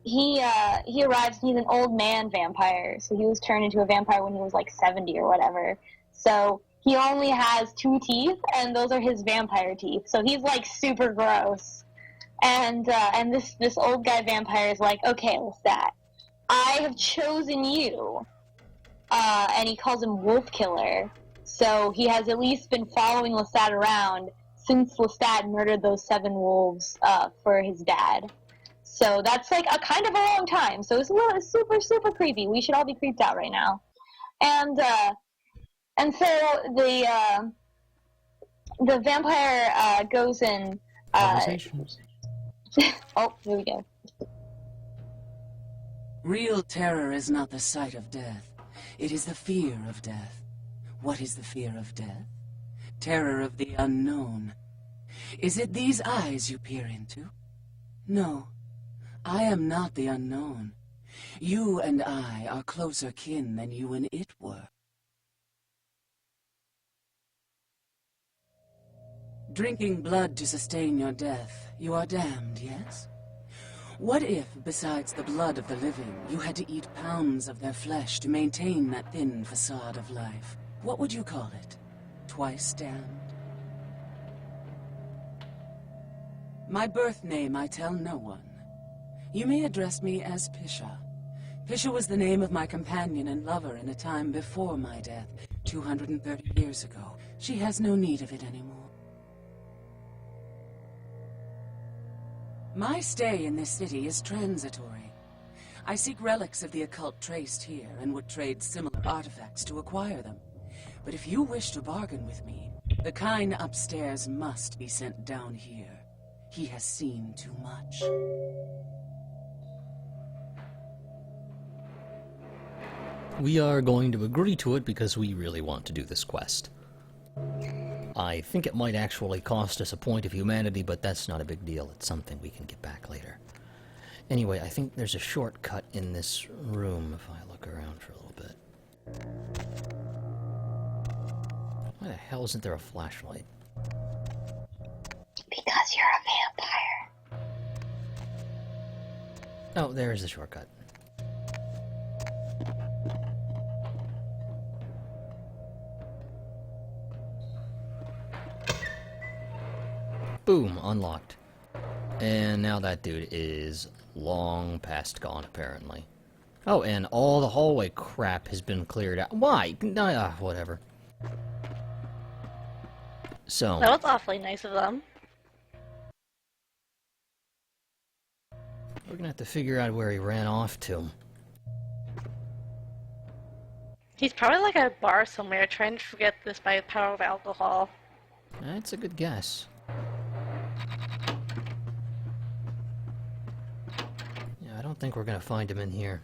he arrives. He's an old man vampire, so he was turned into a vampire when he was 70 or whatever. So he only has 2 teeth, and those are his vampire teeth. So he's super gross. And this old guy vampire is like, okay, Lestat, I have chosen you. And he calls him Wolf Killer. So he has at least been following Lestat around, since Lestat murdered those 7 wolves for his dad. So that's like a kind of a long time. So it's super, super creepy. We should all be creeped out right now. And so the vampire goes and Conversations. oh, here we go. Real terror is not the sight of death. It is the fear of death. What is the fear of death? Terror of the unknown. Is it these eyes you peer into? No, I am not the unknown. You and I are closer kin than you and it were. Drinking blood to sustain your death, you are damned, yes? What if, besides the blood of the living, you had to eat pounds of their flesh to maintain that thin facade of life? What would you call it? Twice damned? My birth name I tell no one. You may address me as Pisha. Pisha was the name of my companion and lover in a time before my death, 230 years ago. She has no need of it anymore. My stay in this city is transitory. I seek relics of the occult traced here and would trade similar artifacts to acquire them. But if you wish to bargain with me, the kind upstairs must be sent down here. He has seen too much. We are going to agree to it because we really want to do this quest. I think it might actually cost us a point of humanity, but that's not a big deal. It's something we can get back later. Anyway, I think there's a shortcut in this room if I look around for a little bit. Why the hell isn't there a flashlight? Because you're a vampire. Oh, there's the shortcut. Boom, unlocked. And now that dude is long past gone, apparently. Oh, and all the hallway crap has been cleared out. Why? Whatever. So... That was awfully nice of them. We're gonna have to figure out where he ran off to. He's probably like at a bar somewhere trying to forget this by the power of alcohol. That's a good guess. Yeah, I don't think we're gonna find him in here.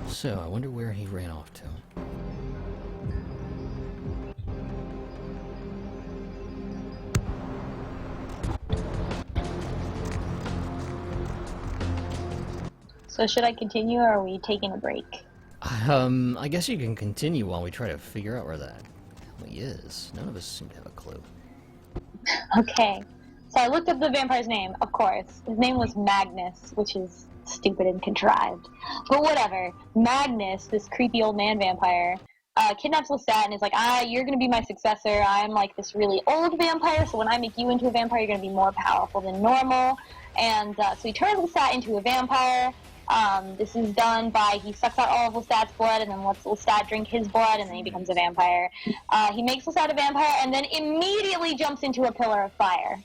So, I wonder where he ran off to. So should I continue, or are we taking a break? I guess you can continue while we try to figure out where that hell he is. None of us seem to have a clue. Okay. So I looked up the vampire's name, of course. His name was Magnus, which is stupid and contrived. But whatever. Magnus, this creepy old man vampire, kidnaps Lestat and is like, you're going to be my successor. I'm like this really old vampire, so when I make you into a vampire, you're going to be more powerful than normal. And so he turns Lestat into a vampire. This is done by, he sucks out all of Lestat's blood and then lets Lestat drink his blood, and then he becomes a vampire. He makes Lestat a vampire and then immediately jumps into a pillar of fire.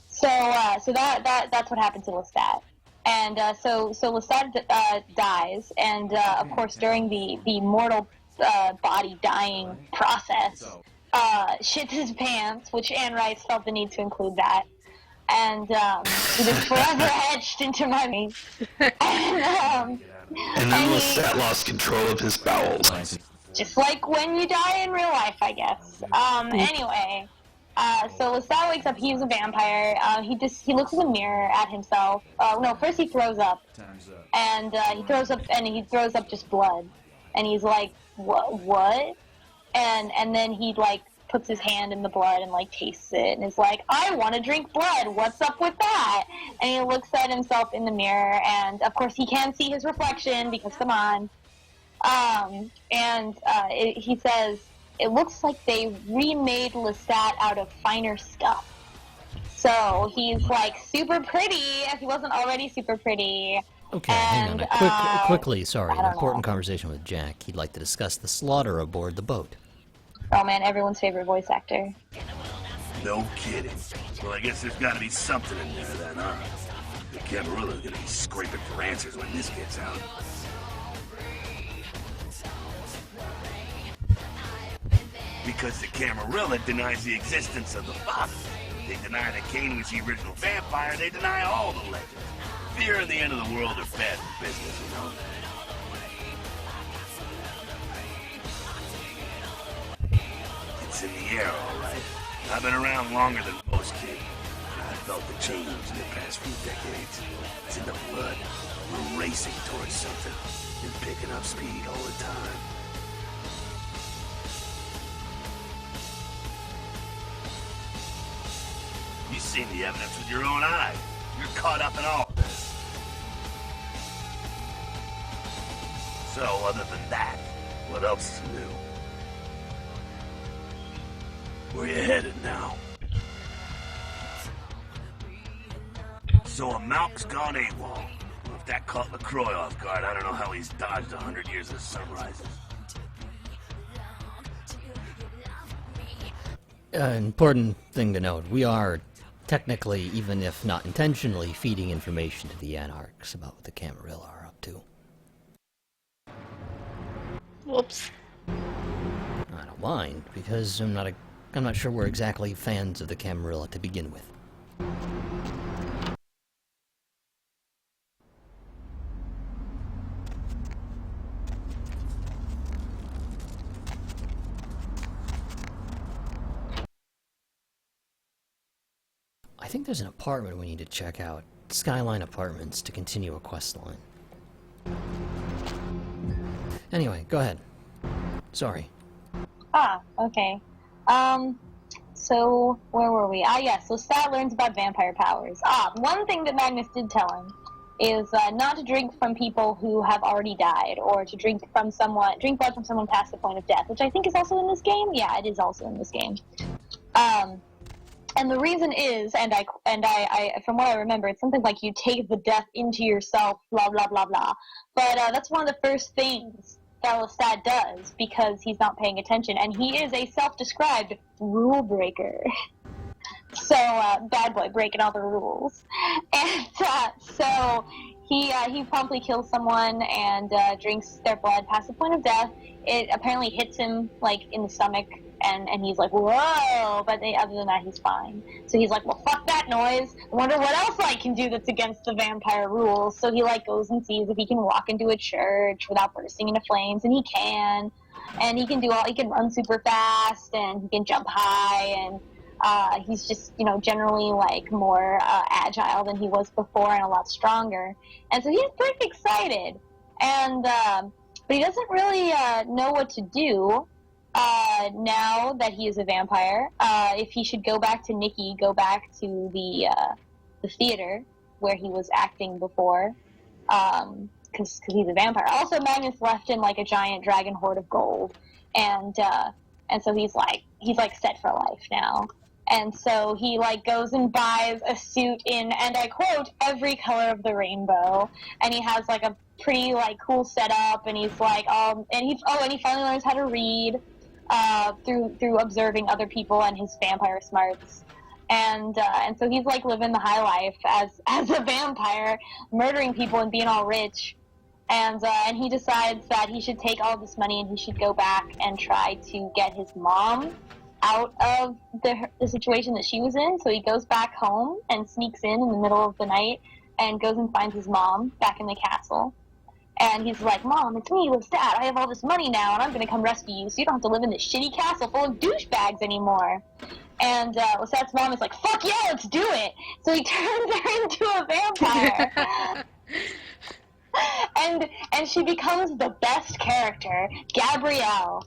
So that's what happened to Lestat. And so Lestat dies, and of course during the mortal body dying process, shits his pants, which Anne Rice felt the need to include that. And it is forever etched into my memory. And then Lestat lost control of his bowels. Just like when you die in real life, I guess. Anyway, so Lestat wakes up. He's a vampire. He looks in the mirror at himself. No, first he throws up, and he throws up just blood. And he's like, what? And then he like puts his hand in the blood and, like, tastes it and is like, I want to drink blood. What's up with that? And he looks at himself in the mirror, and, of course, he can't see his reflection because, come on. He says, it looks like they remade Lestat out of finer stuff. So he's, like, super pretty if he wasn't already super pretty. Okay, hang on. Quickly, sorry, an important know. conversation with Jack. He'd like to discuss the slaughter aboard the boat. Oh man, everyone's favorite voice actor. No kidding. Well, I guess there's gotta be something in there then, huh? The Camarilla gonna be scraping for answers when this gets out. Because the Camarilla denies the existence of the Father. They deny that Cain was the original vampire, they deny all the legends. Fear and the end of the world are bad for business, you know? It's in the air, all right. I've been around longer than most kids. I felt the change in the past few decades. It's in the blood. We're racing towards something and picking up speed all the time. You've seen the evidence with your own eye. You're caught up in all of this. So, other than that, what else is new? Where you headed now? So a Malk's gone AWOL. Well, if that caught LaCroix off guard, I don't know how he's dodged 100 years of sunrises. Important thing to note, we are technically, even if not intentionally, feeding information to the Anarchs about what the Camarilla are up to. Whoops. I don't mind, because I'm not sure we're exactly fans of the Camarilla to begin with. I think there's an apartment we need to check out. Skyline Apartments to continue a quest line. Anyway, go ahead. Sorry. Okay. So, where were we? Yes, so Stat learns about vampire powers. One thing that Magnus did tell him is not to drink from people who have already died, or to drink blood from someone past the point of death, which I think is also in this game. Yeah, it is also in this game. And the reason is, and I from what I remember, it's something like you take the death into yourself, blah, blah, blah, blah. But that's one of the first things that Lestat does, because he's not paying attention, and he is a self-described rule breaker. So, bad boy, breaking all the rules. And so he promptly kills someone and drinks their blood past the point of death. It apparently hits him, like, in the stomach, and he's like, whoa, but other than that, he's fine. So he's like, well, fuck that noise. I wonder what else I can do that's against the vampire rules. So he, like, goes and sees if he can walk into a church without bursting into flames, and he can. And he can run super fast, and he can jump high, and he's just, generally, like, more agile than he was before and a lot stronger. And so he's pretty excited. And, but he doesn't really know what to do now that he is a vampire. If he should go back to Nikki, go back to the theater where he was acting before, because he's a vampire. Also, Magnus left him, like, a giant dragon hoard of gold, and so he's set for life now. And so he, like, goes and buys a suit in, and I quote, every color of the rainbow. And he has, like, a pretty, like, cool setup, and he's like, and he finally learns how to read through observing other people and his vampire smarts. And so he's, like, living the high life as a vampire, murdering people and being all rich. And he decides that he should take all this money and he should go back and try to get his mom out of the situation that she was in. So he goes back home and sneaks in the middle of the night and goes and finds his mom back in the castle. And he's like, Mom, it's me, Lestat. I have all this money now, and I'm going to come rescue you, so you don't have to live in this shitty castle full of douchebags anymore. And Lestat's mom is like, fuck yeah, let's do it. So he turns her into a vampire. And she becomes the best character, Gabrielle.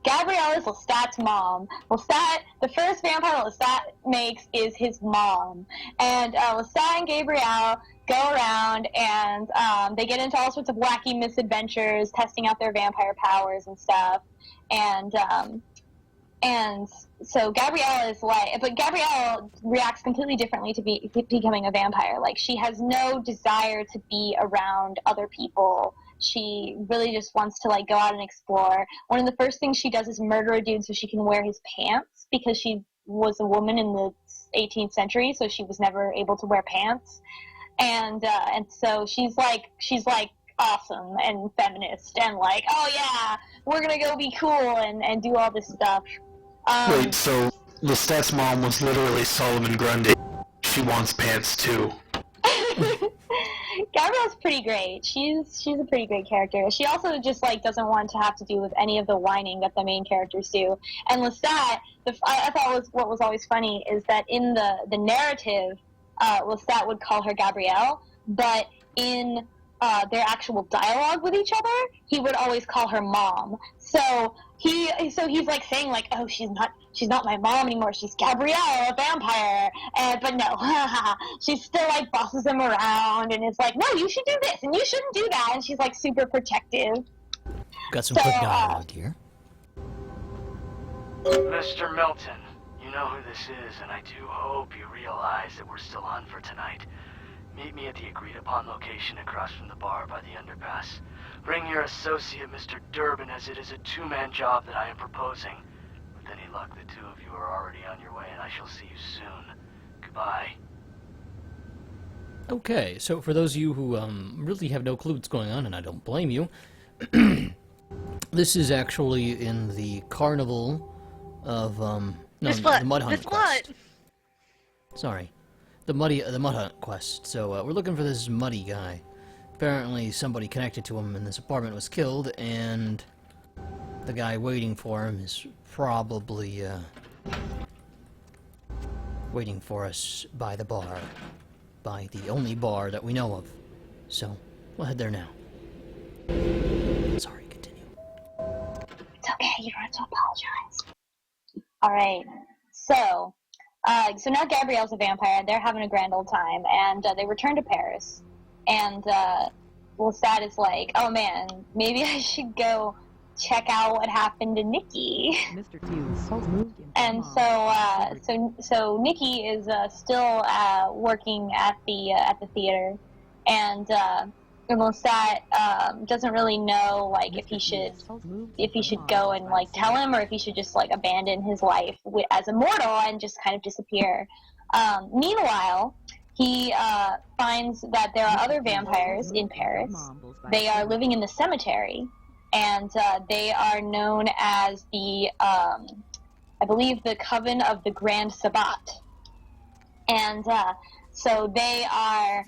Gabrielle is Lestat's mom. Lestat, the first vampire Lestat makes is his mom. And Lestat and Gabrielle go around and they get into all sorts of wacky misadventures, testing out their vampire powers and stuff. And so Gabrielle is but Gabrielle reacts completely differently to becoming a vampire. Like, she has no desire to be around other people. She really just wants to, like, go out and explore. One of the first things she does is murder a dude so she can wear his pants, because she was a woman in the 18th century, so she was never able to wear pants. And so she's like awesome and feminist and like, oh yeah, we're gonna go be cool and do all this stuff. Wait, so Lestat's mom was literally Solomon Grundy. She wants pants too. Gabrielle's pretty great. She's a pretty great character. She also just like doesn't want to have to do with any of the whining that the main characters do. And Lestat, I thought what was always funny is that in the narrative, Lestat would call her Gabrielle, but in their actual dialogue with each other, he would always call her mom. So he's like saying like, oh, she's not my mom anymore, she's Gabrielle, a vampire. But no, she still like bosses him around and is like, no, you should do this and you shouldn't do that, and she's like super protective. Got some quick dialogue here. Mr. Milton, you know who this is, and I do hope you realize that we're still on for tonight. Meet me at the agreed-upon location across from the bar by the underpass. Bring your associate, Mr. Durbin, as it is a two-man job that I am proposing. With any luck, the two of you are already on your way, and I shall see you soon. Goodbye. Okay, so for those of you who really have no clue what's going on, and I don't blame you, this is actually in the carnival of the Mud Hunt quest. Sorry. The Mud Hunt quest. So we're looking for this muddy guy. Apparently somebody connected to him in this apartment was killed, and the guy waiting for him is probably waiting for us by the bar. By the only bar that we know of. So, we'll head there now. Sorry, continue. It's okay, you don't have to apologize. Alright, so now Gabrielle's a vampire, they're having a grand old time, and they return to Paris. And Lestat is like, oh man, maybe I should go check out what happened to Nikki. Mr. And so Nikki is still working at the theater, and Lestat doesn't really know like if he should go and like tell him, or if he should just like abandon his life as a mortal and just kind of disappear. Meanwhile, he finds that there are other vampires in Paris. They are living in the cemetery, and they are known as the, I believe, the Coven of the Grand Sabbat. And so they are,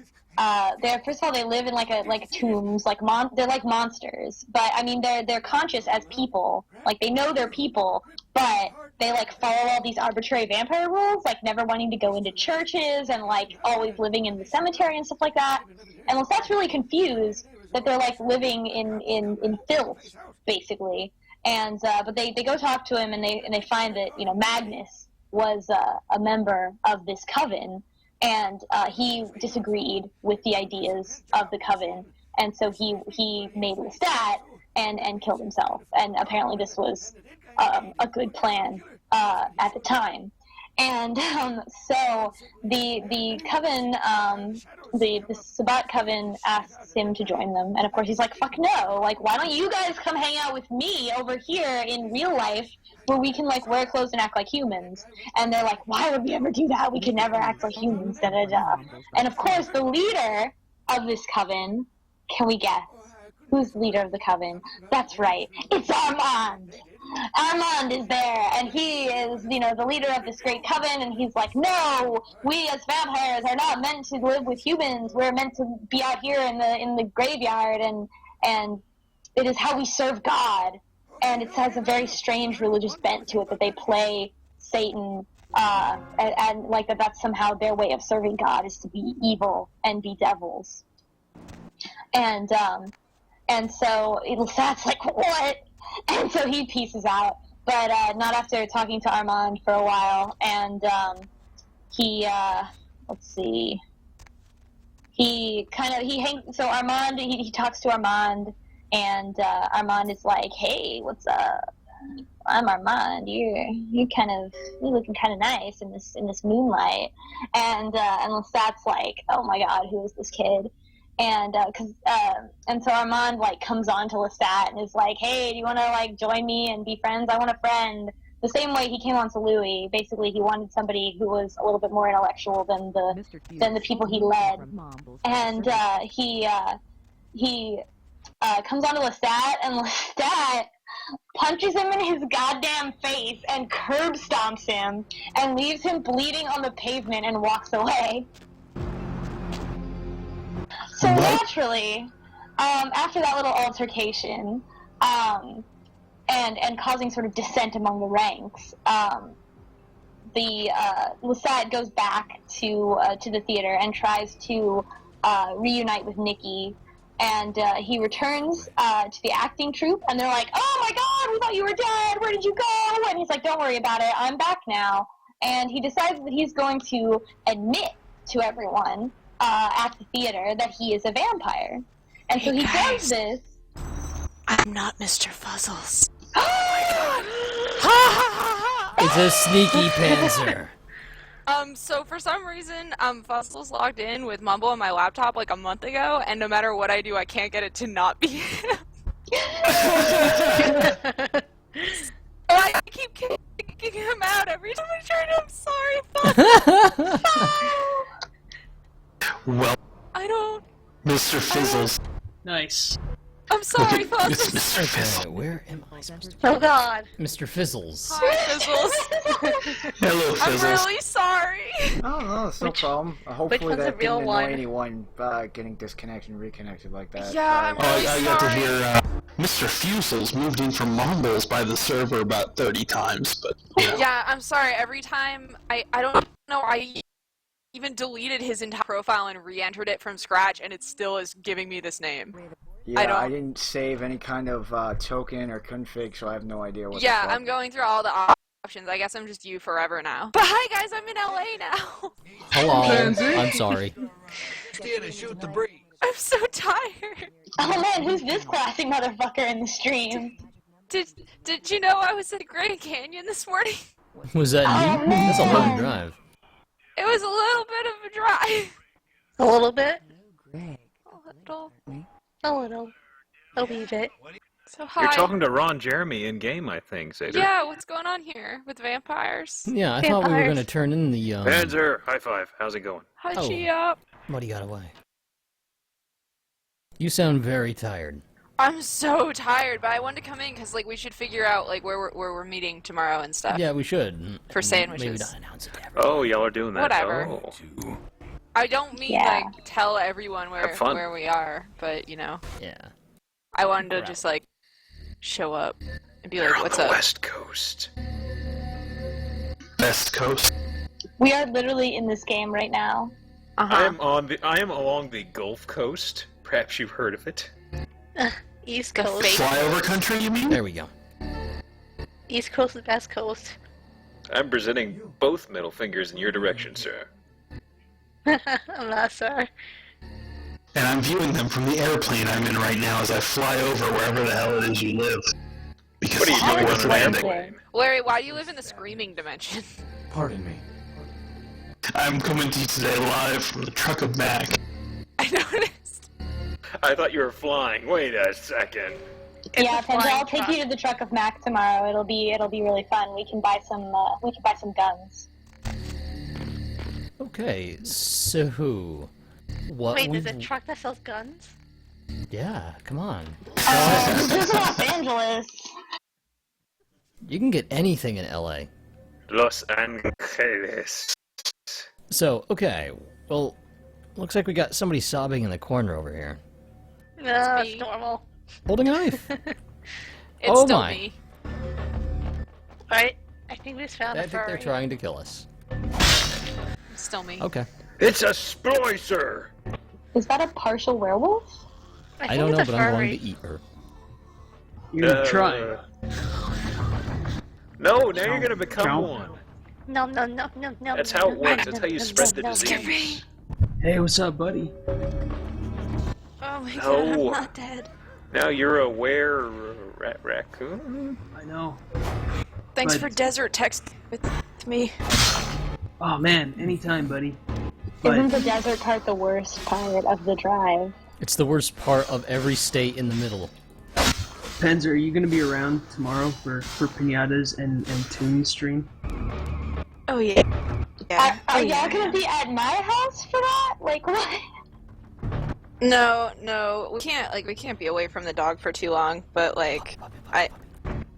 first of all, they live in like tombs, they're like monsters. But I mean, they're conscious as people. Like, they know they're people, but they like follow all these arbitrary vampire rules, like never wanting to go into churches and like always living in the cemetery and stuff like that. And Lestat's really confused that they're like living in filth, basically. And but they go talk to him, and they find that, you know, Magnus was a member of this coven, and he disagreed with the ideas of the coven, and so he made Lestat and killed himself. And apparently this was a good plan at the time. And so the coven, the Sabbat coven asks him to join them, and of course he's like, fuck no, like, why don't you guys come hang out with me over here in real life, where we can like wear clothes and act like humans. And they're like, why would we ever do that? We could never act like humans, da da da. And of course the leader of this coven, can we guess who's the leader of the coven? That's right, it's Armand. Armand is there, and he is, you know, the leader of this great coven, and he's like, no, we as vampires are not meant to live with humans. We're meant to be out here in the graveyard, and it is how we serve God. And it has a very strange religious bent to it, that they play Satan, and like that's somehow their way of serving God is to be evil and be devils. And so Lestat's like, what? And so he pieces out, but not after talking to Armand for a while. And let's see. So Armand, he talks to Armand, and Armand is like, "Hey, what's up? I'm Armand. You're looking kind of nice in this moonlight." And Lestat's like, "Oh my God, who is this kid?" And so Armand like comes on to Lestat and is like, "Hey, do you want to like join me and be friends? I want a friend." The same way he came on to Louis. Basically, he wanted somebody who was a little bit more intellectual than the people he led. And he comes on to Lestat, and Lestat punches him in his goddamn face and curb stomps him and leaves him bleeding on the pavement and walks away. So naturally, after that little altercation, and causing sort of dissent among the ranks, Lestat goes back to the theater and tries to reunite with Nikki, and he returns to the acting troupe, and they're like, "Oh my God, we thought you were dead. Where did you go?" And he's like, "Don't worry about it. I'm back now." And he decides that he's going to admit to everyone at the theater that he is a vampire. And so he does this. I'm not Mr. Fuzzles. It's a sneaky panzer. So for some reason, Fuzzles logged in with Mumble on my laptop like a month ago, and no matter what I do, I can't get it to not be him. I keep kicking him out every time I try to. I'm sorry, Fuzzles. Well, I don't. Mr. Fizzles. Nice. I'm sorry, It's Fuzzles. Mr. Fizzles. Where am I supposed to Oh God. Mr. Fizzles. Hi, Fizzles. Hello, Fizzles. I'm really sorry. Oh, no, it's no problem. Hopefully one's that the real didn't annoy one? anyone getting disconnected and reconnected like that. Yeah, I'm really I got to sorry. hear Mr. Fusels moved in from Mumbles by the server about 30 times, but Yeah, I'm sorry. Every time I don't know, I even deleted his entire profile and re-entered it from scratch, and it still is giving me this name. Yeah, I didn't save any kind of token or config, so I have no idea what the Yeah, fuck. I'm going through all the options. I guess I'm just you forever now. But hi guys, I'm in LA now. Hello. I'm sorry. Shoot the breeze. I'm so tired. Oh man, who's this classy motherfucker in the stream? Did you know I was at the Grand Canyon this morning? Was that you? That's a long drive. It was a little bit of a drive. A little bit. A little. A wee bit. So hi. You're talking to Ron Jeremy in game, I think, Zeta. Yeah, what's going on here with vampires? Yeah, I thought we were going to turn in the... Panzer, high five. How's it going? Hi, Oh. Chia. What, he got away? You sound very tired. I'm so tired, but I wanted to come in because like we should figure out like where we're meeting tomorrow and stuff. Yeah, we should. For sandwiches. Maybe not announce it to everyone. Oh, y'all are doing that. Whatever. Oh. I don't mean like tell everyone Have fun. where we are, but you know. Yeah. I wanted to just like show up and be like, "What's on the up?" West Coast. West Coast. We are literally in this game right now. I am along the Gulf Coast. Perhaps you've heard of it. East Coast. Flyover country, you mean? There we go. East Coast and West Coast. I'm presenting both middle fingers in your direction, sir. I'm not sorry. And I'm viewing them from the airplane I'm in right now as I fly over wherever the hell it is you live. Because What are you doing on it's an landing. airplane? Larry, why do you live in the screaming dimension? Pardon me. I'm coming to you today live from the truck of Mac. I noticed. I thought you were flying. Wait a second. Yeah, Pendra, I'll take you to the truck of Mac tomorrow. It'll be really fun. We can buy some guns. Okay, so... What Wait, we... there's a truck that sells guns? Yeah, come on. This is Los Angeles. You can get anything in LA. Los Angeles. So, okay, well, looks like we got somebody sobbing in the corner over here. No, it's normal. Holding a knife. It's Oh still my. me. Right? I think we just found I a think they're furry. trying to kill us. It's still me. Okay. It's a splicer! Is that a partial werewolf? I don't know, but I'm going to eat her. You're gonna try. No, now you're gonna become one. No, no, no, no, no. That's how it works. That's how you spread the disease. Hey, what's up, buddy? Oh my god, No. I'm not dead. Now you're a raccoon? I know. Thanks But- for desert text with me. Oh man, anytime, buddy. Isn't the desert part the worst part of the drive? It's the worst part of every state in the middle. Pens, are you gonna be around tomorrow for pinatas and Toon stream? Oh yeah. Yeah. Are y'all gonna be at my house for that? Like what? No, we can't be away from the dog for too long. But like,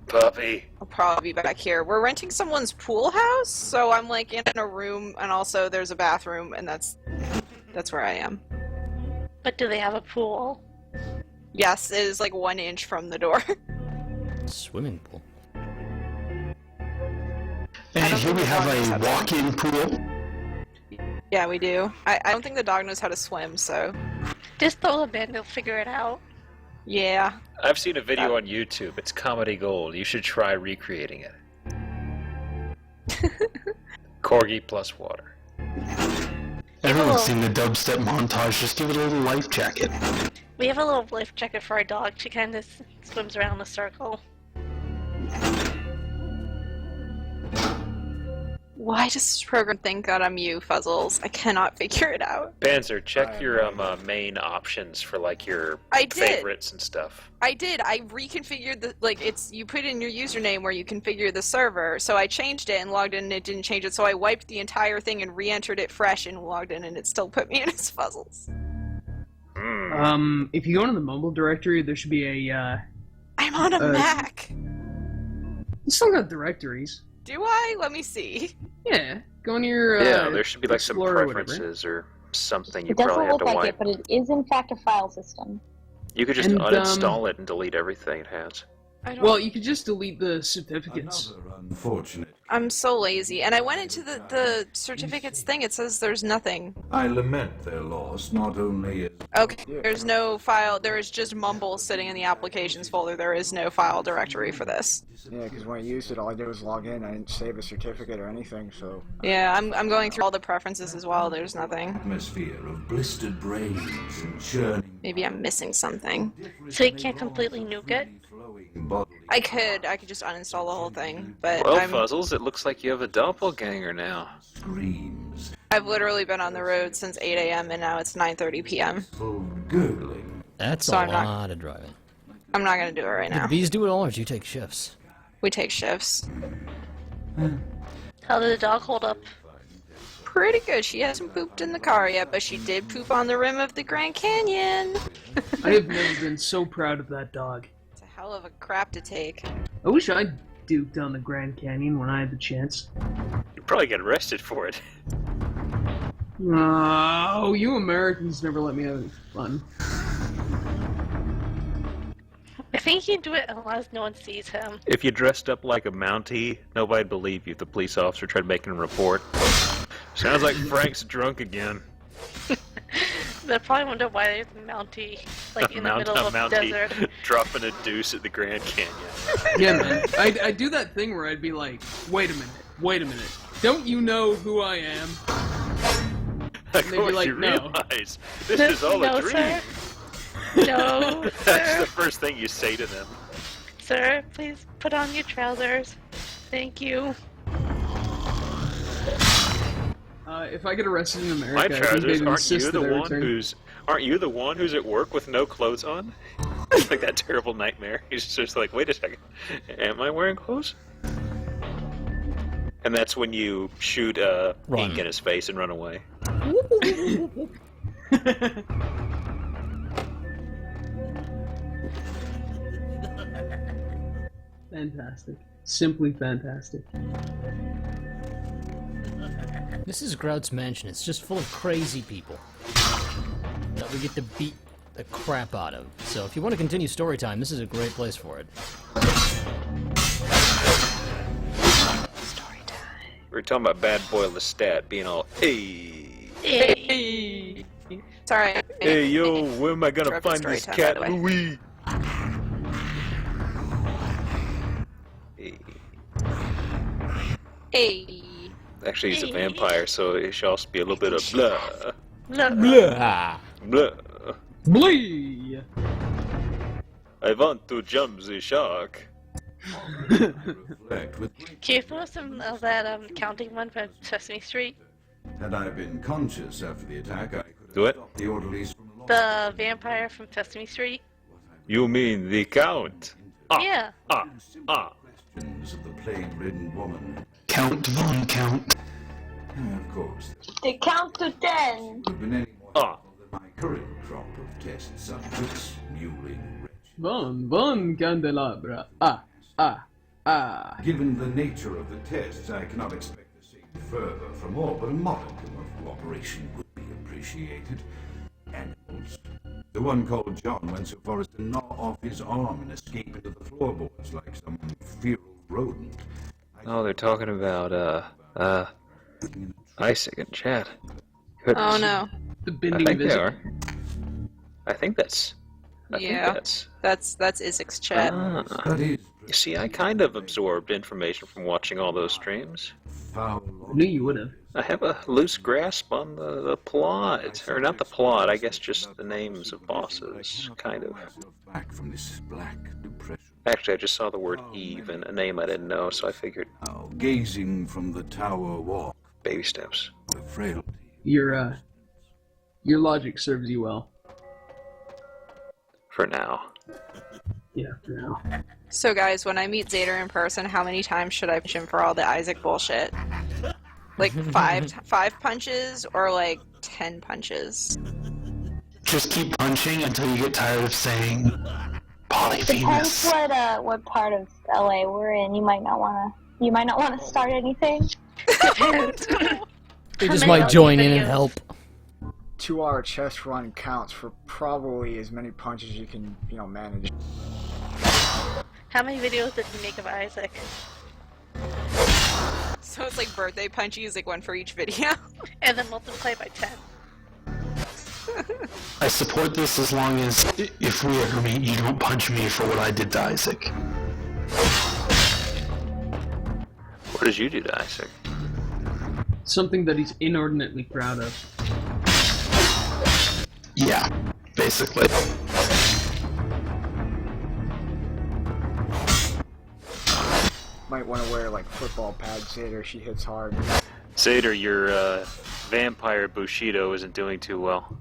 Puppy. I'll probably be back here. We're renting someone's pool house, so I'm like in a room, and also there's a bathroom, and that's where I am. But do they have a pool? Yes, it is like 1 inch from the door. Swimming pool. And here we have a walk-in pool. Yeah, we do. I don't think the dog knows how to swim, so Just throw them in, they'll figure it out. yeah. I've seen a video on YouTube. It's comedy gold. You should try recreating it. Corgi plus water. Everyone's seen the dubstep montage. Just give it a little life jacket. We have a little life jacket for our dog. She kind of swims around the circle. Why does this program think that I'm you, Fuzzles? I cannot figure it out. Banzer, check your main options for like your I did. favorites and stuff. I did. I reconfigured the you put in your username where you configure the server. So I changed it and logged in, and it didn't change it. So I wiped the entire thing and re-entered it fresh and logged in, and it still put me in as Fuzzles. If you go into the mobile directory, there should be a. I'm on a Mac. You still got directories. Do I? Let me see. Yeah, go in your. Yeah, there should be like some Explorer or whatever. preferences or something you It doesn't probably have look to like wipe. it, but it is in fact a file system. You could just And, uninstall it and delete everything it has. I don't. Well, you could just delete the certificates. Unfortunate. I'm so lazy. And I went into the certificates thing. It says there's nothing. I lament their loss, not only as Okay, there's no file. There is just mumble sitting in the applications folder. There is no file directory for this. Yeah, because when I used it, all I did was log in. I didn't save a certificate or anything, so... Yeah, I'm going through all the preferences as well. There's nothing. atmosphere of blistered brains and churning Maybe I'm missing something. So you can't completely nuke it? bodily. I could just uninstall the whole thing, but Well, I'm. Fuzzles, it looks like you have a doppelganger now. Screams, I've literally been on the road since 8 a.m. and now it's 9:30 p.m. full gurgling. That's So a I'm not- lot of driving. I'm not gonna do it right Do the now. bees do it all, or do you take shifts? We take shifts. How did the dog hold up? Pretty good. She hasn't pooped in the car yet, but she did poop on the rim of the Grand Canyon. I have never been so proud of that dog. It's a hell of a crap to take. I wish I duked on the Grand Canyon when I had the chance. You'd probably get arrested for it. Oh, you Americans never let me have any fun. I think he can do it unless no one sees him. If you dressed up like a Mountie, nobody'd believe you if the police officer tried making a report. Sounds like Frank's drunk again. They'll probably wonder why there's a Mountie, like, in the middle of the desert. dropping a deuce at the Grand Canyon. Yeah, man. I'd do that thing where I'd be like, wait a minute. Don't you know who I am? Of they'd be course like, you no. realize this is all No, a dream. sir. No, That's sir. the first thing you say to them. Sir, please put on your trousers. Thank you. If I get arrested in America, My I think trousers, they'd insist that I return. aren't you the one who's at work with no clothes on? Like that terrible nightmare. He's just like, wait a second, am I wearing clothes? And that's when you shoot ink in his face and run away. Fantastic. Simply fantastic. This is Grout's mansion. It's just full of crazy people that we get to beat the crap out of. So if you want to continue story time, this is a great place for it. We were talking about Bad Boy Lestat being all, hey. Hey. Sorry. Hey, yo, where am I gonna Interrupted find story this time, cat by the way. Louis? Hey. Actually, he's a vampire, so it should also be a little bit of blah. Blah. Blah. Blee! I want to jump the shark. Reflect with Can you throw some of that counting one from Sesame Street? Had I been conscious after the attack, I could have Do it. stopped the orderlies from The vampire from Sesame Street? You mean the Count? Yeah. questions of the plague-ridden woman. Count Von Count. Of course, They count to 10. would have been any more helpful than my current crop of test subjects, mewling Bon candelabra. Given the nature of the tests, I cannot expect the same further from all, but a modicum of cooperation would be appreciated. Animals. The one called John went so far as to gnaw off his arm and escape into the floorboards like some feral rodent. Oh, they're talking about, Isaac in chat. Oh Goodness. no. The I bending think they visit. are. I think that's... Yeah. That's Isaac's chat. You see, I kind of absorbed information from watching all those streams. I knew you would have. I have a loose grasp on the plot. Or not the plot, I guess just the names of bosses, kind of. Back from this black depression. Actually, I just saw the word Eve and a name I didn't know, so I figured... Now, gazing from the tower walk. Baby steps. The frailty. Your logic serves you well. For now. Yeah, for now. So guys, when I meet Zader in person, how many times should I punch him for all the Isaac bullshit? Like five punches or like 10 punches? Just keep punching until you get tired of saying Depends Polyphemus. what part of LA we're in. You might not wanna start anything. They just might join in and help. 2-hour chest run counts for probably as many punches you can, manage. How many videos did he make of Isaac? So it's like birthday punchies, like one for each video. And then multiply by 10. I support this as long as, if we ever meet, you don't punch me for what I did to Isaac. What did you do to Isaac? Something that he's inordinately proud of. Yeah, basically. Might want to wear like football pads, Zader. She hits hard. Zader, your vampire Bushido isn't doing too well.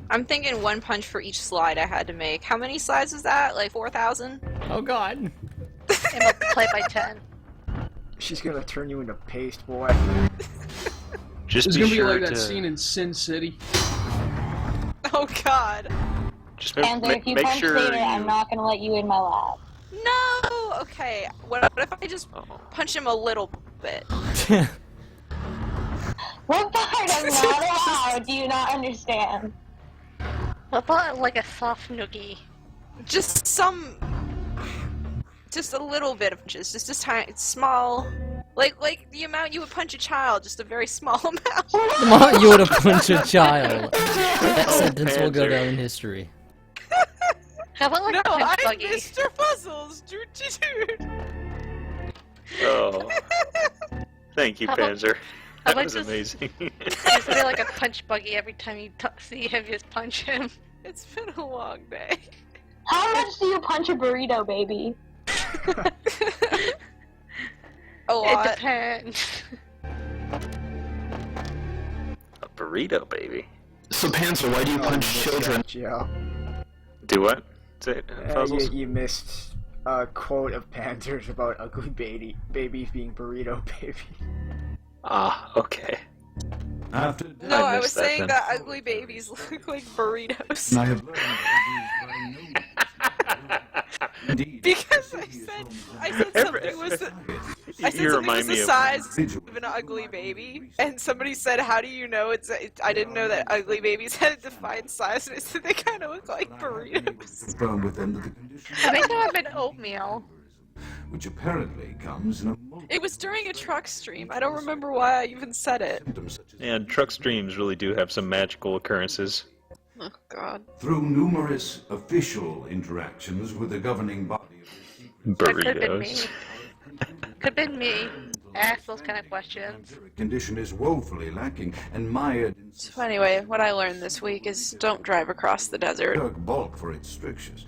I'm thinking one punch for each slide I had to make. How many slides was that? Like 4,000? Oh god. And multiply by 10. She's gonna turn you into paste, boy. Just It's be gonna be sure like that to scene in Sin City. Oh god. just And if you make punch sure later, I'm you... not gonna let you in my lab. No! Okay, what if I just punch him a little bit? What part of not allowed do you not understand? What about like a soft noogie? Just a little bit of punches, just a tiny, small, like the amount you would punch a child, just a very small amount. You would have punched a child. That sentence will go down in history. How about like No, a punch I'm buggy? Mr. Puzzles, dude. Oh. Thank you, How about- Panzer. how That about was just- amazing. Is there like a punch buggy every time you see him, just punch him? It's been a long day. How much do you punch a burrito, baby? A lot. It depends. A burrito, baby. So, Panzer, why do you punch children? Yeah. Do what? Say it, Puzzles? You missed a quote of Panzer's about ugly babies being burrito baby. Ah, okay. After No, I was missed that saying then. that ugly babies look like burritos. And I have learned that it is by no Indeed. Because I said something was I said You something remind was the me of- size of an ugly baby, and somebody said, "How do you know it's?" I didn't know that ugly babies had a defined size, and I said they kind of look like burritos. confirm with them that the condition I think I've been oatmeal. which apparently comes in a It was during a truck stream. I don't remember why I even said it. symptoms such as And truck streams really do have some magical occurrences. Oh God. through numerous official interactions with the governing body of this secret That could have been me. Burritos. Could have been me. Ask those kind of questions. Condition is woefully lacking, and mired in So anyway, what I learned this week is don't drive across the desert. bulk for its strictures.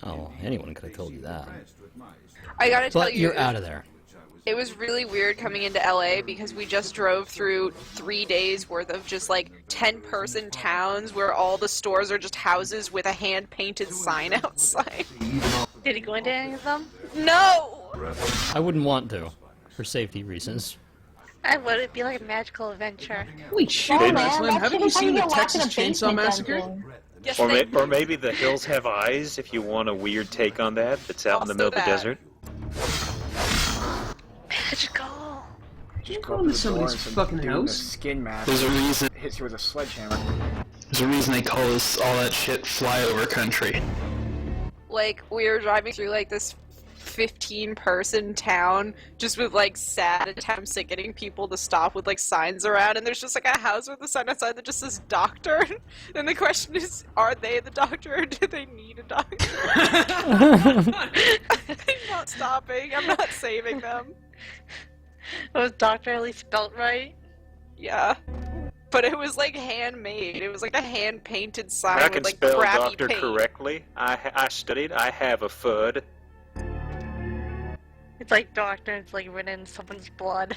Oh, anyone could have told you that. I gotta tell But you, you're out of there. it was really weird coming into LA because we just drove through 3 days worth of just like 10-person towns where all the stores are just houses with a hand-painted sign outside. Did he go into any of them? No! I wouldn't want to, for safety reasons. I would. It'd be like a magical adventure. Holy shit, man, Aslan, that haven't shit you is how seen you the get locked in a Texas Chainsaw basement Massacre? dungeon. Yes, Or, they- or maybe the hills have eyes, if you want a weird take on that, that's out in the Also middle of the that. desert. Magical. Just go go into up to the door somebody's and some fucking dude in a house. skin mask There's a reason. hits you with a sledgehammer. There's a reason they call this all that shit flyover country. Like, we were driving through like this 15-person town just with like sad attempts at getting people to stop with like signs around, and there's just like a house with a sign outside that just says doctor. And the question is, are they the doctor or do they need a doctor? I'm not stopping. I'm not saving them. Was Doctor at least spelt right? Yeah. But it was like handmade. It was like a hand-painted sign I with can like spell crappy doctor paint. correctly. I studied. I have a FUD. It's like Doctor. It's like written in someone's blood.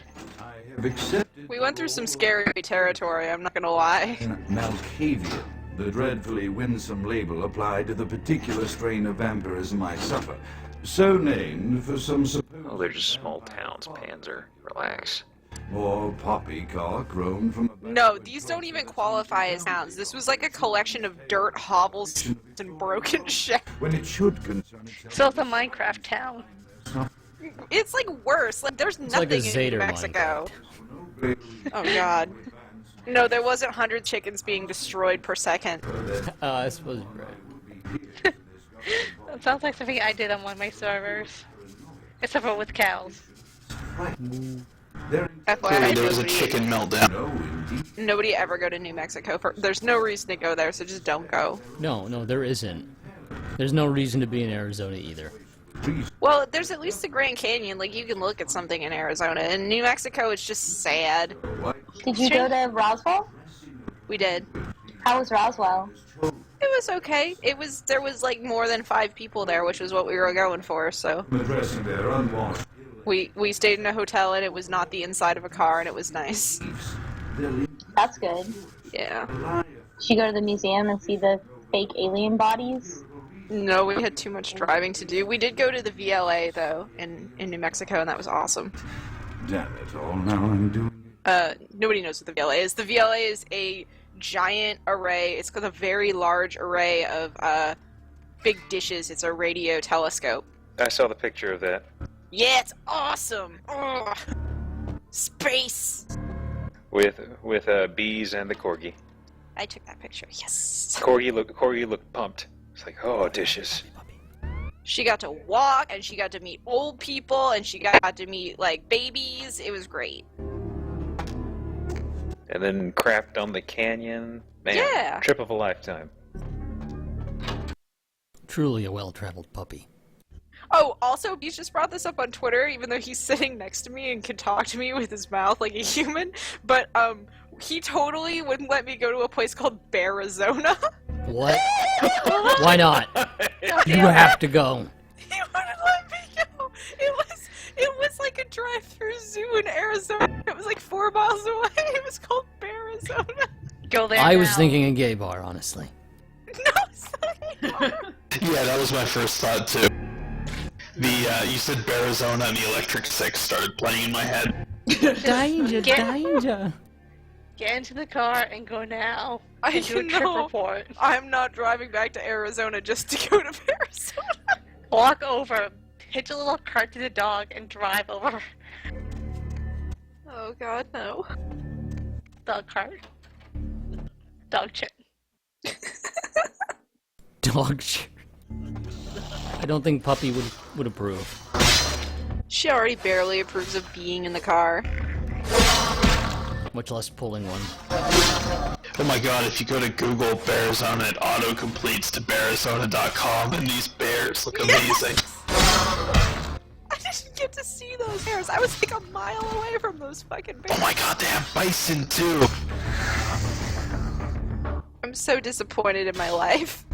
Have accepted We went through some scary territory, I'm not gonna lie. Malkavian, the dreadfully winsome label applied to the particular strain of vampirism I suffer. So named for some supposed... Oh, they're just small towns, Panzer. Relax. Or poppycock grown from a... No, these don't even qualify as towns. This was like a collection of dirt hovels and broken shit. When it should concern itself... So it's a Minecraft town. It's like worse. Like there's It's like nothing a in Zader New Mexico. Oh god. No, there wasn't 100 chickens being destroyed per second. I suppose you're right. That sounds like something I did on one of my servers. Except for with cows. Clearly FYI, there was a chicken meltdown. nobody ever go to New Mexico. There's no reason to go there, so just don't go. No, there isn't. There's no reason to be in Arizona either. Well, there's at least the Grand Canyon. Like, you can look at something in Arizona. In New Mexico, it's just sad. Did you go to Roswell? We did. How was Roswell? It was okay. There was like more than 5 people there, which was what we were going for, so. Addressing their unwashed... We stayed in a hotel, and it was not the inside of a car, and it was nice. That's good. Yeah. Did you go to the museum and see the fake alien bodies? No, we had too much driving to do. We did go to the VLA, though, in New Mexico, and that was awesome. Damn it all, now I'm doing... Nobody knows what the VLA is. The VLA is a giant array. It's got a very large array of big dishes. It's a radio telescope. I saw the picture of that. Yeah, it's awesome. Ugh. Space. With bees and the corgi. I took that picture. Yes. Corgi looked pumped. It's like, oh, dishes. She got to walk, and she got to meet old people, and she got to meet like babies. It was great. And then crapped on the canyon. Man, Yeah. trip of a lifetime. Truly a well-traveled puppy. Oh, also, he's just brought this up on Twitter, even though he's sitting next to me and can talk to me with his mouth like a human. But he totally wouldn't let me go to a place called Bearizona. What? Why not? You have to go. He wouldn't let me go. It was like a drive-through zoo in Arizona. It was like 4 miles away. It was called Bearizona. Go there I was now. thinking a gay bar, honestly. No, it's not. Yeah, that was my first thought too. You said Bearizona and the Electric Six started playing in my head. Danger, Get- danger. Get into the car and go now. I And do a trip know. report. I'm not driving back to Arizona just to go to Bearizona. Walk over, hitch a little cart to the dog, and drive over. Oh god, no. Dog cart. Dog chip. Dog shit. I don't think Puppy would approve. She already barely approves of being in the car. Much less pulling one. Oh my god, if you go to Google Bearizona, it auto-completes to bearizona.com, and these bears look amazing. I didn't get to see those bears. I was like a mile away from those fucking bears. Oh my god, they have bison too! I'm so disappointed in my life.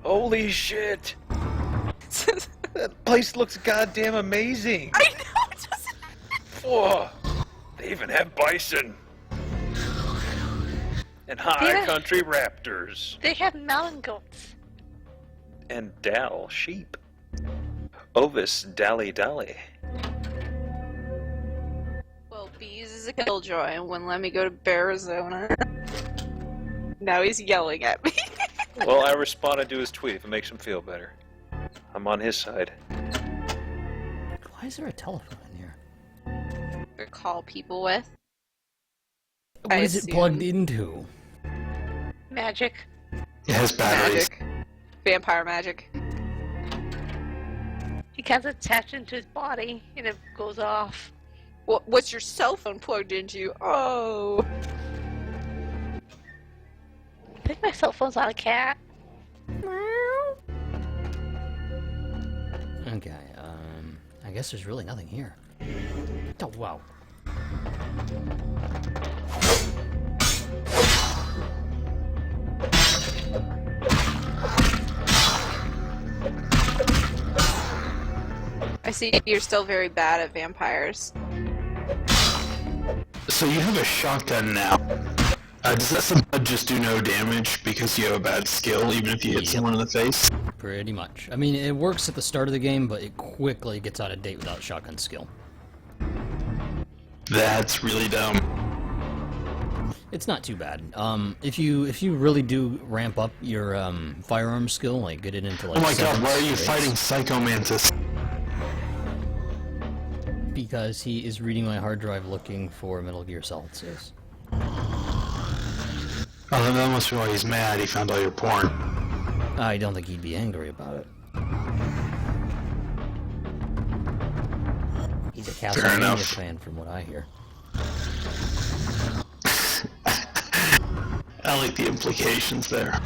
Holy shit! That place looks goddamn amazing! I know, it doesn't... Whoa! They even have bison! And high country raptors! They have mountain goats. And Dal sheep. Ovis Dally Dally. Well, Bees is a killjoy and wouldn't let me go to Arizona. Now he's yelling at me. Well, I responded to his tweet if it makes him feel better. I'm on his side. Why is there a telephone in here? To call people with. What is it plugged into? Magic. It has batteries. Magic. Vampire magic. He can't attach into his body and it goes off. What's your cell phone plugged into? Oh. I think my cell phone's on a cat. Okay, I guess there's really nothing here. Oh, wow. I see you're still very bad at vampires. So you have a shotgun now. Does that somehow just do no damage because you have a bad skill, even if you hit someone in the face? Pretty much. I mean, it works at the start of the game, but it quickly gets out of date without shotgun skill. That's really dumb. It's not too bad. If you really do ramp up your firearm skill, like get it into like. Oh my god! Why are you rates, fighting Psycho Mantis? Because he is reading my hard drive looking for Metal Gear Solid 6. Oh, that must be why he's mad. He found all your porn. I don't think he'd be angry about it. He's a Castlevania fan, from what I hear. I like the implications there.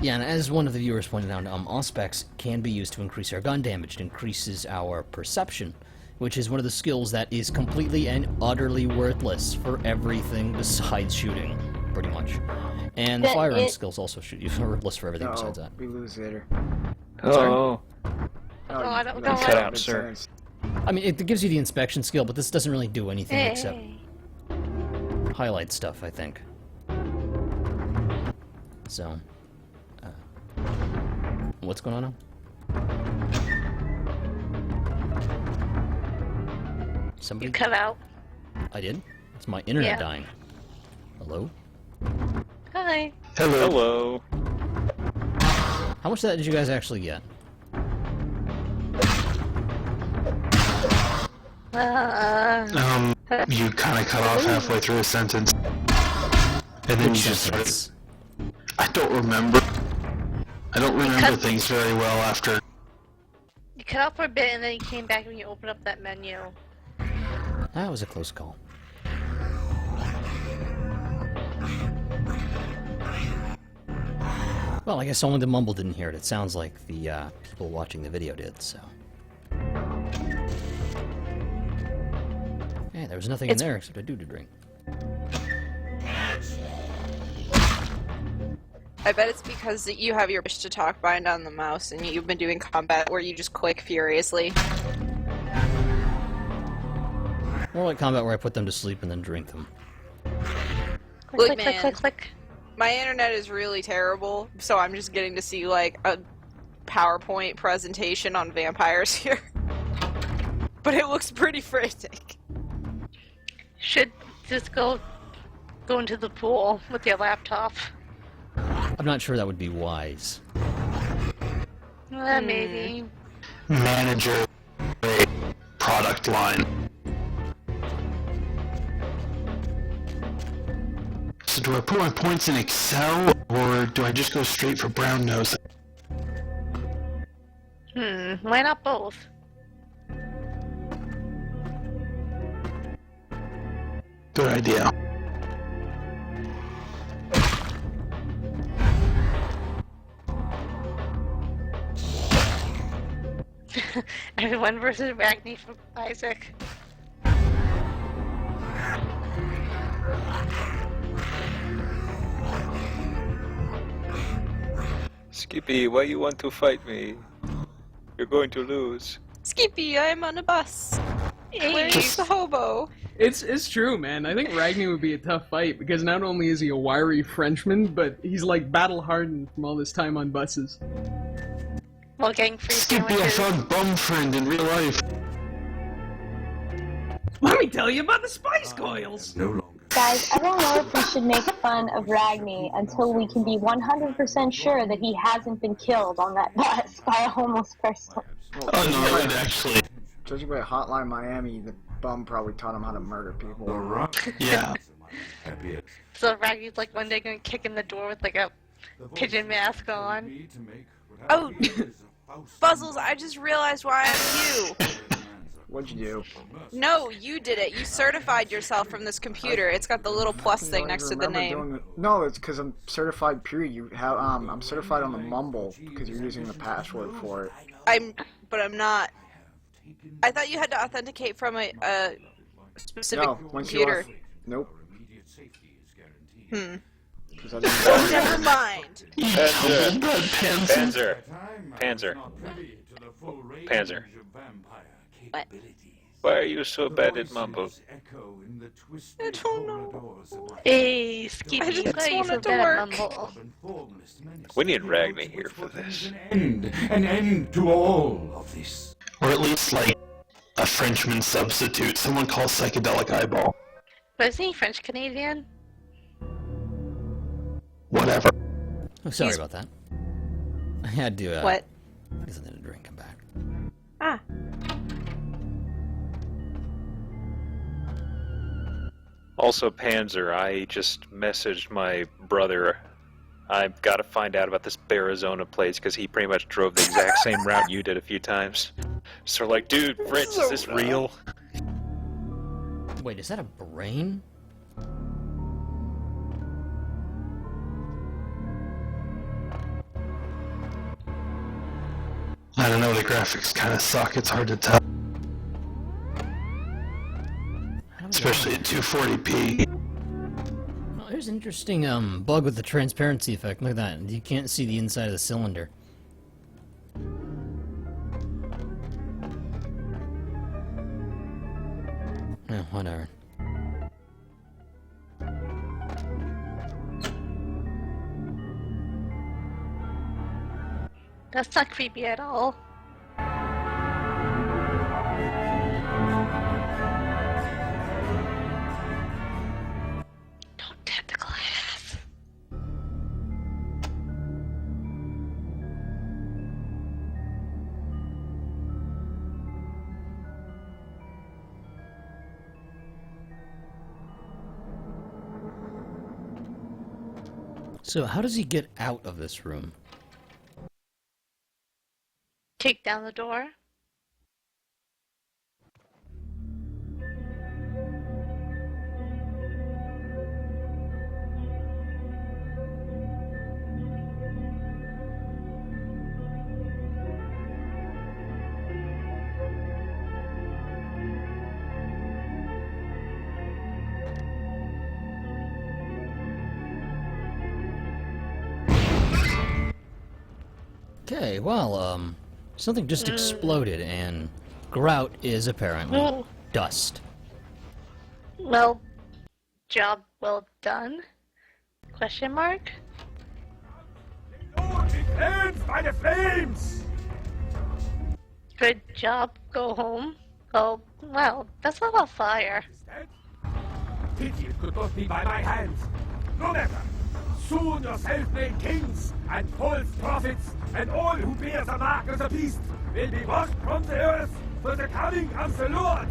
Yeah, and as one of the viewers pointed out, Auspex can be used to increase our gun damage. It increases our perception, which is one of the skills that is completely and utterly worthless for everything besides shooting, pretty much. And the firearm skills also worthless for everything besides that. We lose later. Oh. I don't know. Cut out, sir. I mean, it gives you the inspection skill, but this doesn't really do anything except highlight stuff, I think. So, what's going on now? Somebody? You cut out. I did? It's my internet dying. Hello? Hi. Hello. How much of that did you guys actually get? You kind of cut off halfway through a sentence. And then you just started. I don't remember. I don't remember things very well after. You cut out for a bit and then you came back when you opened up that menu. That was a close call. Well, I guess only the mumble didn't hear it. It sounds like the people watching the video did, so. Yeah, there was nothing in there except a doo-doo drink. I bet it's because you have your push to talk bind on the mouse and you've been doing combat where you just click furiously. More like combat where I put them to sleep and then drink them. Look, man, my internet is really terrible, so I'm just getting to see like a PowerPoint presentation on vampires here. But it looks pretty frantic. Should just go into the pool with your laptop. I'm not sure that would be wise. Maybe. Manager a product line. So do I put my points in Excel, or do I just go straight for brown nose? Why not both? Good idea. Everyone versus Ragni from Isaac. Skippy, why you want to fight me? You're going to lose. Skippy, I'm on a bus. Where's the hobo? It's true, man. I think Ragni would be a tough fight because not only is he a wiry Frenchman, but he's like battle hardened from all this time on buses. While getting free Skippy, I found bum friend in real life. Let me tell you about the spice coils! No longer. Guys, I don't know if we should make fun of Ragni until we can be 100% sure that he hasn't been killed on that bus by a homeless person. Oh no, it actually. Judging by Hotline Miami, the bum probably taught him how to murder people. Yeah. So Ragni's like one day gonna kick in the door with like a pigeon mask on. Oh, Buzzles, I just realized why I'm you. What'd you do? No, you did it. You certified yourself from this computer. It's got the little plus thing next to the name. No, it's because I'm certified. Period. You have I'm certified on the Mumble because you're using the password for it. But I'm not. I thought you had to authenticate from a specific computer. Nope. Never mind. Panzer. What? Why are you so bad at Mumble? I don't know. Hey, Skippy, I just why are you so wanted to bad work. at Mumble? We need Ragni here for this. An end to all of this. Or at least, like, a Frenchman substitute. Someone call Psychedelic Eyeball. But isn't he French-Canadian? Whatever. Oh, sorry about that. I had to, What? get something to drink and back. Ah. Also, Panzer, I just messaged my brother. I've got to find out about this Arizona place because he pretty much drove the exact same route you did a few times. So, like, dude, Fritz, is this real? Wait, is that a brain? I don't know, the graphics kind of suck. It's hard to tell. Especially at 240p. Oh, here's an interesting bug with the transparency effect. Look at that. You can't see the inside of the cylinder. Yeah, whatever. That's not creepy at all. Don't tap the glass. So, how does he get out of this room? Kick down the door. Okay, well, something just exploded, and grout is apparently dust. Well, job well done? Question mark? Cleansed by the flames! Good job, go home. Oh, well, that's not a fire. Pity it could not be by my hands. No matter. Soon your self-made kings and false prophets and all who bear the mark of the beast will be washed from the earth for the coming of the Lord.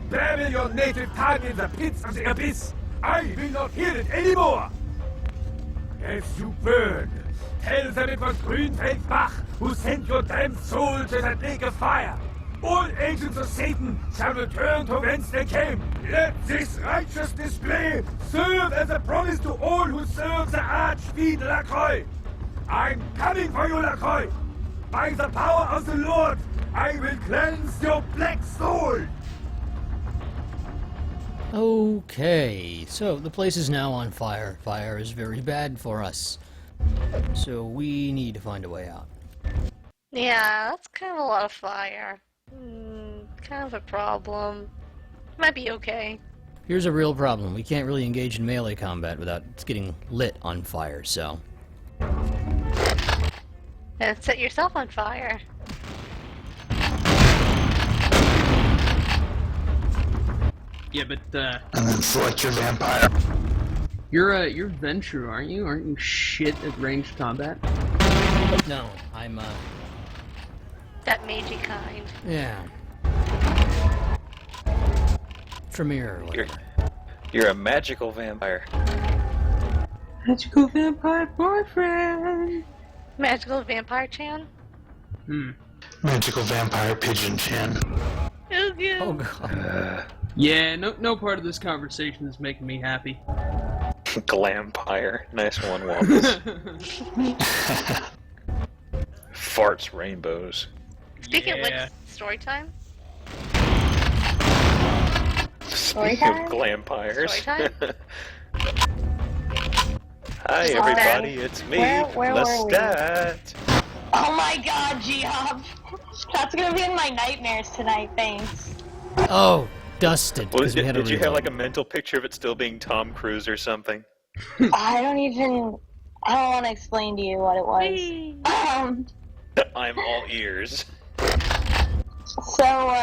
Babble your native tongue in the pits of the abyss. I will not hear it anymore. As you burn, tell them it was Grünfeld Bach who sent your damned soul to that lake of fire. All agents of Satan shall return to whence they came. Let this righteous display serve as a promise to all who serve the Archfiend Lacroix. I'm coming for you, LaCroix! By the power of the Lord, I will cleanse your black soul! Okay, so the place is now on fire. Fire is very bad for us. So we need to find a way out. Yeah, that's kind of a lot of fire. Kind of a problem. Might be okay. Here's a real problem. We can't really engage in melee combat without getting lit on fire, so... And set yourself on fire. Yeah, but And then select your vampire. you're Ventrue, aren't you? Aren't you shit at ranged combat? No, I'm, That magey kind. yeah. Tremere, or whatever. You're a magical vampire. Magical vampire boyfriend! Magical vampire Chan? Magical vampire pigeon Chan. Oh god. Yeah, no part of this conversation is making me happy. Glampire. Nice one, Wallace. Farts rainbows. Speaking of which, story time? Speaking of glampires. Story Hi everybody, it's me, Where were we? Lestat. Oh my god, Geoff! That's gonna be in my nightmares tonight, thanks. Oh, dusted. Well, 'cause we had to did you have reload. like a mental picture of it still being Tom Cruise or something? I don't want to explain to you what it was. I'm all ears. So,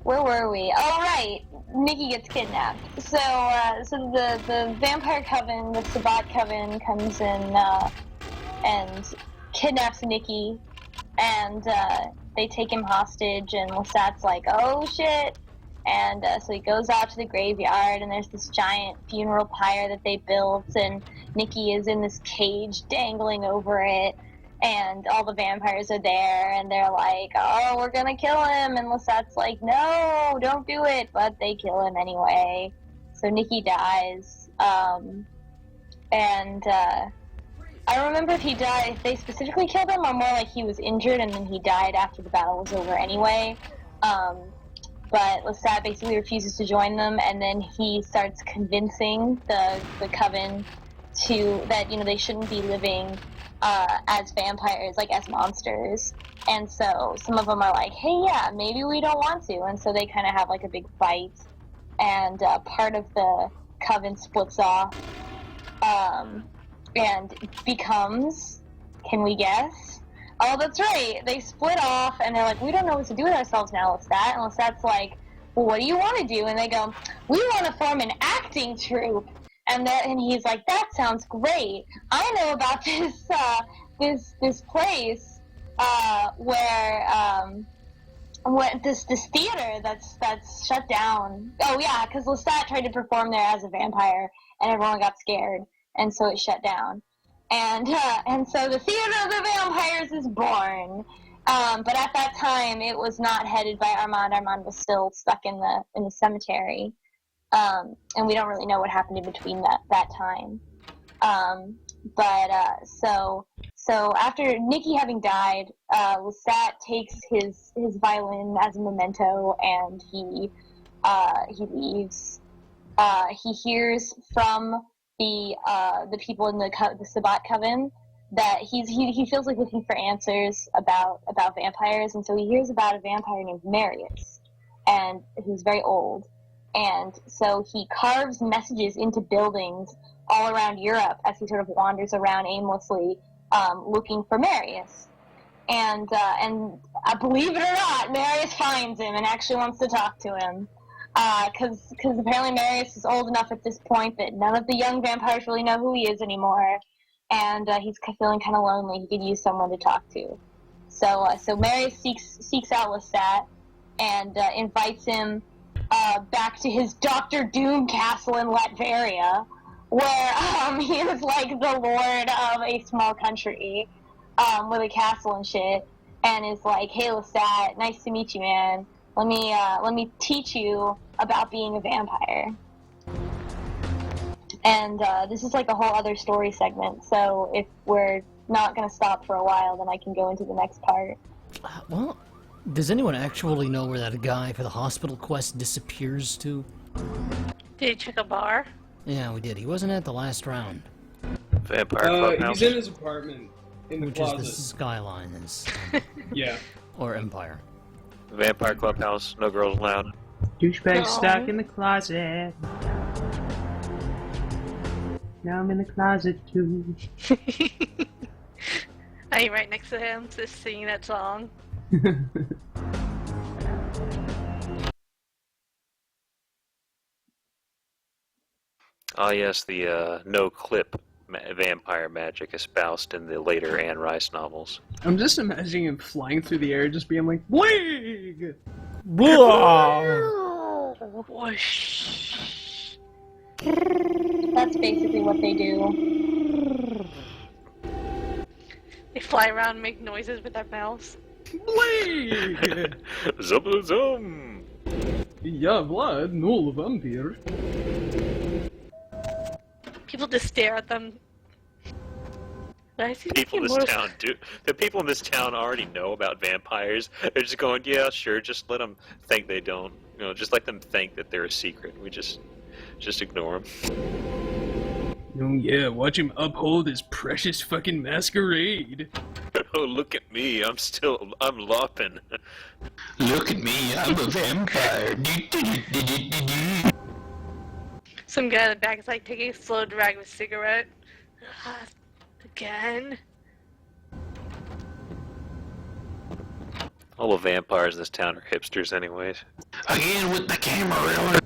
where were we? Oh, right. Nikki gets kidnapped. So the Vampire Coven, the Sabbat Coven, comes in, and kidnaps Nikki, and, they take him hostage, and Lesat's like, oh shit. And, so he goes out to the graveyard, and there's this giant funeral pyre that they built, and Nikki is in this cage dangling over it. And all the vampires are there, and they're like, oh, we're gonna kill him. And Lesat's like, no, don't do it. But they kill him anyway. So Nikki dies. I don't remember if he died, if they specifically killed him, or more like he was injured and then he died after the battle was over anyway. But Lestat basically refuses to join them, and then he starts convincing the Coven that, they shouldn't be living as vampires, like as monsters. And so some of them are like, hey, yeah, maybe we don't want to. And so they kind of have like a big fight, and part of the Coven splits off and becomes, can we guess? Oh, that's right, they split off, and they're like, we don't know what to do with ourselves now, Lestat. And Lestat's like, well, what do you want to do? And they go, we want to form an acting troupe. And he's like, that sounds great. I know about this place where this theater that's shut down. Oh yeah, because Lestat tried to perform there as a vampire, and everyone got scared, and so it shut down. And so the Theater of the Vampires is born. But at that time, it was not headed by Armand. Armand was still stuck in the cemetery. And we don't really know what happened in between that time. So after Nikki having died, Lestat takes his violin as a memento, and he leaves. He hears from the people in the Sabbat Coven that he feels like looking for answers about vampires, and so he hears about a vampire named Marius, and who's very old. And so he carves messages into buildings all around Europe as he sort of wanders around aimlessly, looking for Marius. And believe it or not, Marius finds him and actually wants to talk to him. Because apparently Marius is old enough at this point that none of the young vampires really know who he is anymore. And he's feeling kind of lonely. He could use someone to talk to. So Marius seeks out Lestat and invites him back to his Dr. Doom castle in Latveria, where he is like the lord of a small country with a castle and shit, and is like, hey Lestat, nice to meet you, man. Let me teach you about being a vampire. And this is like a whole other story segment, so if we're not going to stop for a while, then I can go into the next part. Well, does anyone actually know where that guy for the hospital quest disappears to? Did you check a bar? Yeah, we did. He wasn't at the last round. Vampire Clubhouse? He's in his apartment, in the Which closet. is the Skyline is. Yeah. Or Empire. Vampire Clubhouse, no girls allowed. Douchebag stuck in the closet. Now I'm in the closet too. Are you right next to him, just singing that song? Ah, yes, the no-clip vampire magic espoused in the later Anne Rice novels. I'm just imagining him flying through the air, just being like, "Bling!" Whoosh. That's basically what they do. They fly around and make noises with their mouths. Bling! Zum zum! Ja, Vlad, null vampire. People just stare at them. I see People in this town do. The people in this town already know about vampires. They're just going, yeah, sure, just let them think they don't. You know, just let them think that they're a secret. We just ignore them. Oh yeah, watch him uphold his precious fucking masquerade. Oh, look at me, I'm lopping. Look at me, I'm a vampire. Some guy in the back is like taking a slow drag of a cigarette. Again? All the vampires in this town are hipsters anyways. Again with the camera.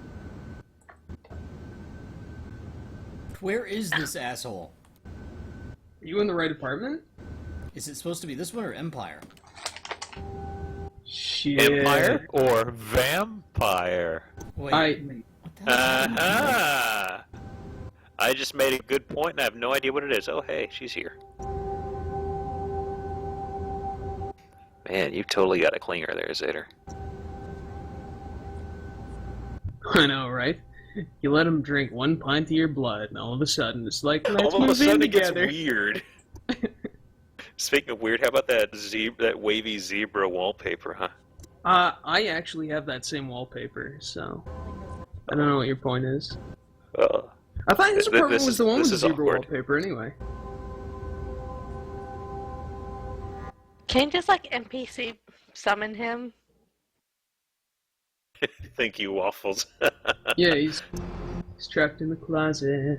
Where is this asshole? Are you in the right apartment? Is it supposed to be this one or Empire? Shit. Empire or vampire? Wait. Aha! I just made a good point and I have no idea what it is. Oh, hey, she's here. Man, you totally got a clinger there, Zader. I know, right? You let him drink one pint of your blood, and all of a sudden it's like, let's all of a move in sudden it gets together. weird. Speaking of weird, how about that wavy zebra wallpaper, huh? I actually have that same wallpaper, so I don't know what your point is. I thought his apartment was the one with the zebra wallpaper anyway. Can't just like NPC summon him? Thank you, Waffles. Yeah, he's trapped in the closet.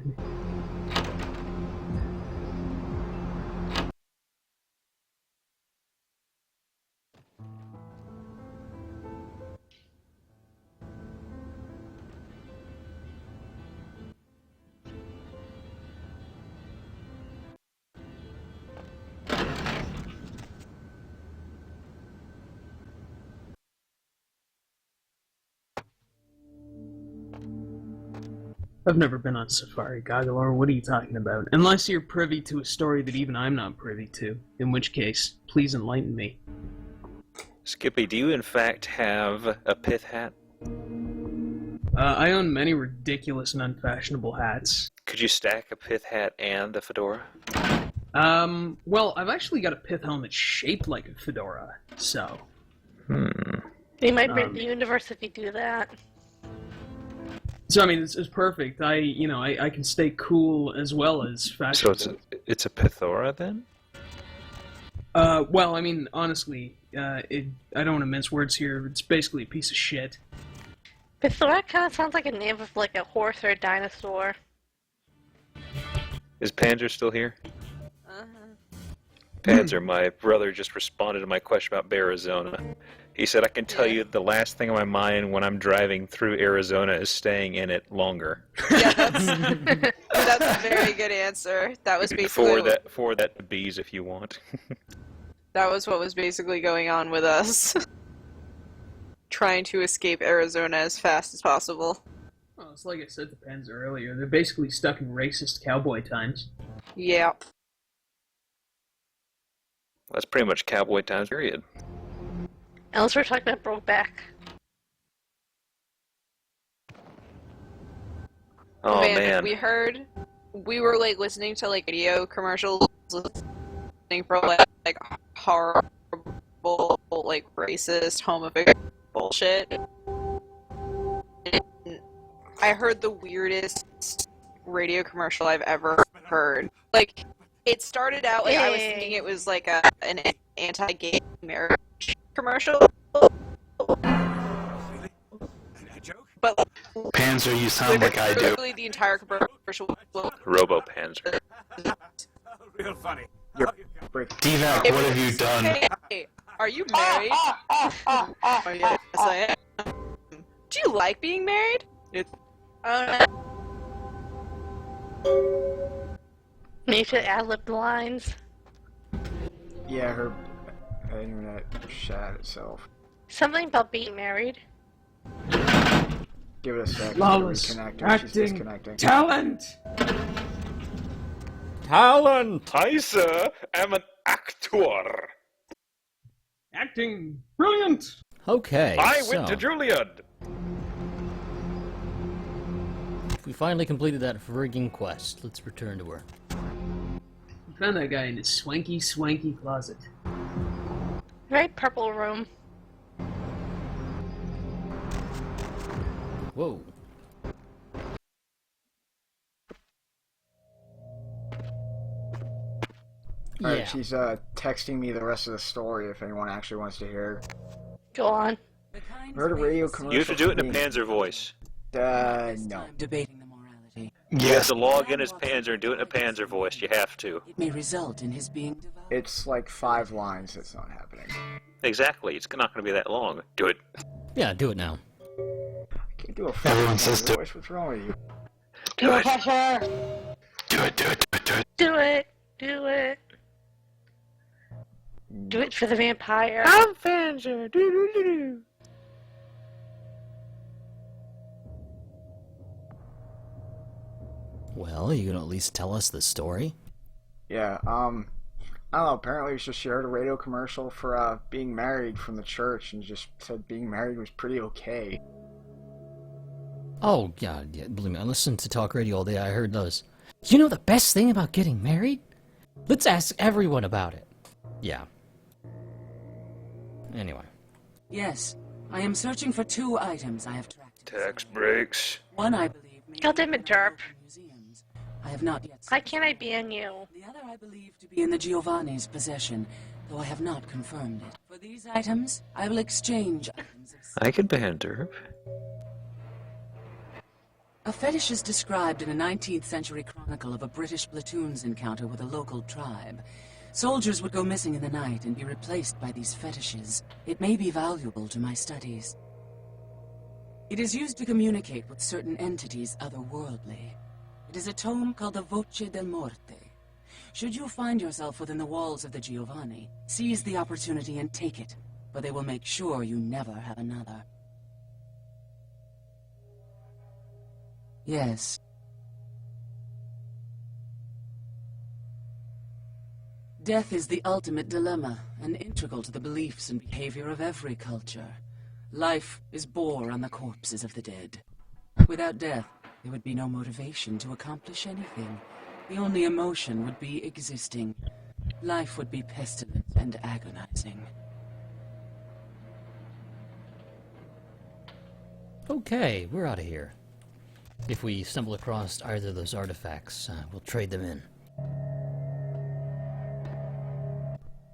I've never been on Safari, Gagalor. What are you talking about? Unless you're privy to a story that even I'm not privy to. In which case, please enlighten me. Skippy, do you in fact have a pith hat? I own many ridiculous and unfashionable hats. Could you stack a pith hat and a fedora? Well, I've actually got a pith helmet shaped like a fedora, so... They might break the universe if you do that. So, I mean, it's perfect. I can stay cool as well as fashionable. So it's a pithora then? Well, I mean, honestly, I don't want to mince words here. It's basically a piece of shit. Pithora kind of sounds like a name of like a horse or a dinosaur. Is Panzer still here? Panzer, my brother just responded to my question about Arizona. He said, I can tell you the last thing on my mind when I'm driving through Arizona is staying in it longer. Yeah, that's a very good answer. That was basically Forward that to bees if you want. that was what was basically going on with us. Trying to escape Arizona as fast as possible. Well, it's like I said to Panzer earlier. They're basically stuck in racist cowboy times. Yeah. That's pretty much cowboy times, period. Unless we're talking about Brokeback. Oh man. We were like listening to like radio commercials for like horrible, like racist, homophobic bullshit. And I heard the weirdest radio commercial I've ever heard. Like, it started out like I was thinking it was like an anti-gay marriage commercial. But Panzer, you sound like I do. literally the entire commercial. Robo Panzer. Real funny. Divac, what have you done? Hey, are you married? Oh, yes, I am. Do you like being married? Need to ad-lib the lines. Yeah, her internet shat itself. Something about being married. Give it a sec. Flawless Reconnect her. She's acting disconnecting. talent. Talent! I, sir, am an actor. Acting brilliant. Okay, I so went to Juilliard. we finally completed that frigging quest. Let's return to her. Found that guy in his swanky closet. Very purple room. Whoa. Alright, Yeah. she's texting me the rest of the story if anyone actually wants to hear. Go on. Heard a radio commercial. You have to do it in a Panzer voice. No. Debating the morality. You have to log in as Panzer and do it in a Panzer voice. You have to. It may result in his being devoured. It's like 5 lines. It's not happening. Exactly. It's not going to be that long. Do it. Yeah, do it now. Can't do a Everyone says do voice. What's wrong with you? Do it. Pressure. Do it, do it, do it, do it. Do it. Do it. Do it for the vampire. I'm Panzer. Do. Well, you can at least tell us the story. Yeah, I don't know, apparently it's just she heard a radio commercial for being married from the church and just said being married was pretty okay. Oh, God, yeah, believe me, I listened to talk radio all day. I heard those. You know the best thing about getting married? Let's ask everyone about it. Yeah. Anyway. Yes, I am searching for 2 items I have tracked. Tax breaks. One I believe may God damn it, Derp. museums. I have not yet Why can't I ban you? The other I believe to be in the Giovanni's possession, though I have not confirmed it. For these items, I will exchange items of... I could ban Derp. A fetish is described in a 19th century chronicle of a British platoon's encounter with a local tribe. Soldiers would go missing in the night and be replaced by these fetishes. It may be valuable to my studies. It is used to communicate with certain entities otherworldly. It is a tome called the Voce del Morte. Should you find yourself within the walls of the Giovanni, seize the opportunity and take it, for they will make sure you never have another. Yes. Death is the ultimate dilemma, and integral to the beliefs and behavior of every culture. Life is bore on the corpses of the dead. Without death, there would be no motivation to accomplish anything. The only emotion would be existing. Life would be pestilent and agonizing. Okay, we're out of here. If we stumble across either of those artifacts, we'll trade them in.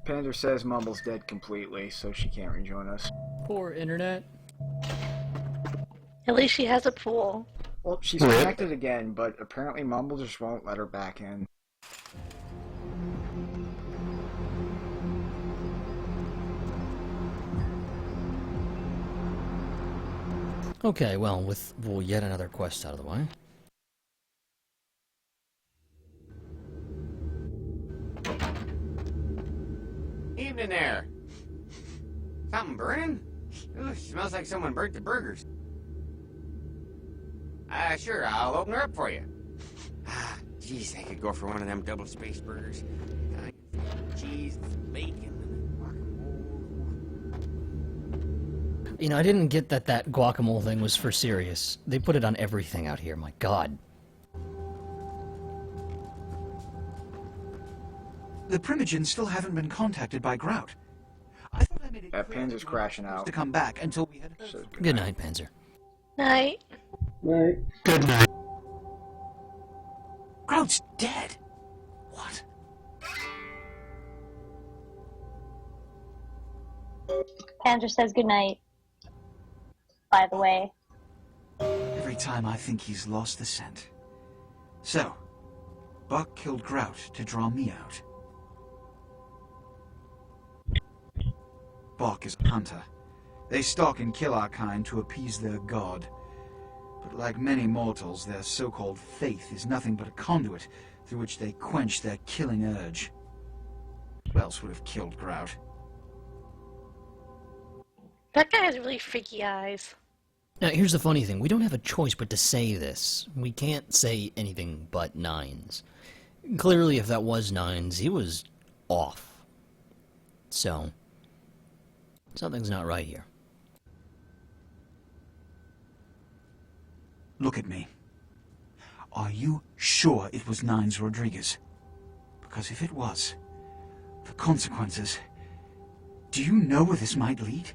Panzer says Mumble's dead completely, so she can't rejoin us. Poor internet. At least she has a pool. Well, she's connected again, but apparently Mumble just won't let her back in. Okay, well, with yet another quest out of the way. Evening there. Something burning? Ooh, smells like someone burnt the burgers. Sure, I'll open her up for you. Jeez, I could go for one of them double-spaced burgers. Cheese, bacon, You know, I didn't get that guacamole thing was for serious. They put it on everything out here, my god. The Primogens still haven't been contacted by Grout. I thought I made it clear Panzer's crashing out. to come back until we had... Good night, Panzer. Night. Right. Good night. Grout's dead. What? Panzer says goodnight. By the way. Every time I think he's lost the scent. So, Buck killed Grout to draw me out. Buck is a hunter. They stalk and kill our kind to appease their god. But like many mortals, their so-called faith is nothing but a conduit through which they quench their killing urge. Who else would have killed Grout? That guy has really freaky eyes. Now, here's the funny thing. We don't have a choice but to say this. We can't say anything but nines. Clearly, if that was nines, he was off. So, something's not right here. Look at me. Are you sure it was Nines Rodriguez? Because if it was, the consequences... Do you know where this might lead?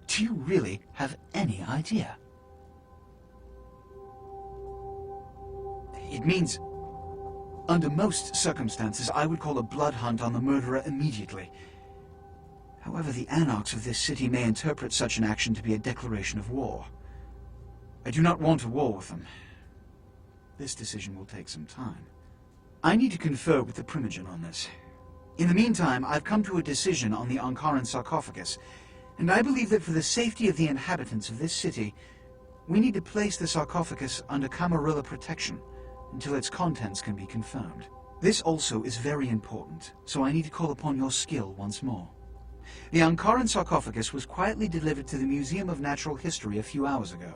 Do you really have any idea? It means, under most circumstances, I would call a blood hunt on the murderer immediately. However, the anarchs of this city may interpret such an action to be a declaration of war. I do not want a war with them. This decision will take some time. I need to confer with the Primogen on this. In the meantime, I've come to a decision on the Ankaran sarcophagus, and I believe that for the safety of the inhabitants of this city, we need to place the sarcophagus under Camarilla protection until its contents can be confirmed. This also is very important, so I need to call upon your skill once more. The Ankaran sarcophagus was quietly delivered to the Museum of Natural History a few hours ago.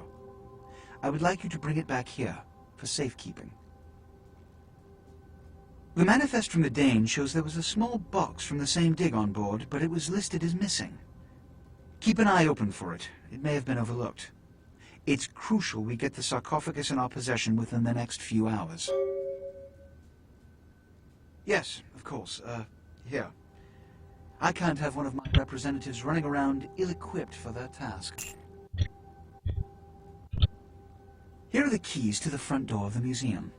I would like you to bring it back here for safekeeping. The manifest from the Dane shows there was a small box from the same dig on board, but it was listed as missing. Keep an eye open for it. It may have been overlooked. It's crucial we get the sarcophagus in our possession within the next few hours. Yes, of course. Here. I can't have one of my representatives running around ill-equipped for their task. Here are the keys to the front door of the museum.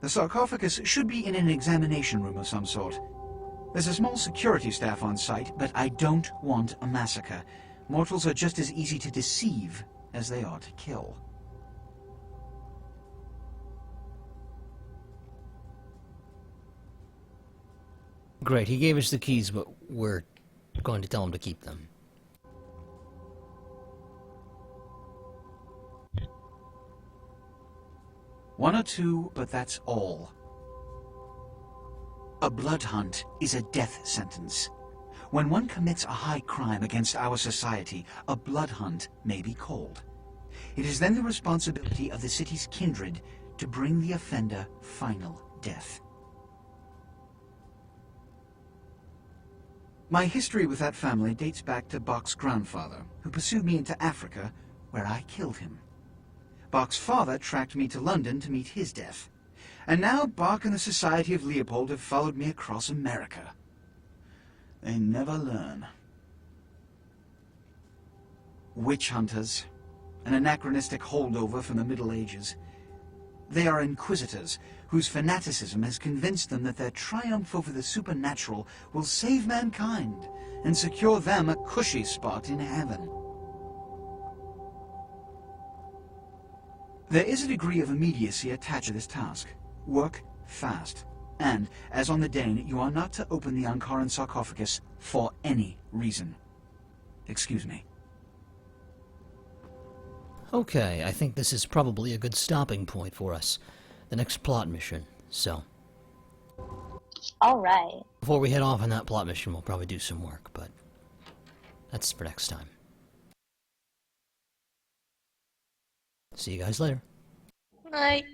The sarcophagus should be in an examination room of some sort. There's a small security staff on site, but I don't want a massacre. Mortals are just as easy to deceive as they are to kill. Great, he gave us the keys, but we're going to tell him to keep them. One or two, but that's all. A blood hunt is a death sentence. When one commits a high crime against our society, a blood hunt may be called. It is then the responsibility of the city's kindred to bring the offender final death. My history with that family dates back to Bach's grandfather, who pursued me into Africa, where I killed him. Bach's father tracked me to London to meet his death. And now Bach and the Society of Leopold have followed me across America. They never learn. Witch hunters, an anachronistic holdover from the Middle Ages. They are inquisitors, whose fanaticism has convinced them that their triumph over the supernatural will save mankind and secure them a cushy spot in heaven. There is a degree of immediacy attached to this task. Work fast. And, as on the Dane, you are not to open the Ankaran sarcophagus for any reason. Excuse me. Okay, I think this is probably a good stopping point for us. The next plot mission, so. Alright. Before we head off on that plot mission, we'll probably do some work, but that's for next time. See you guys later. Night.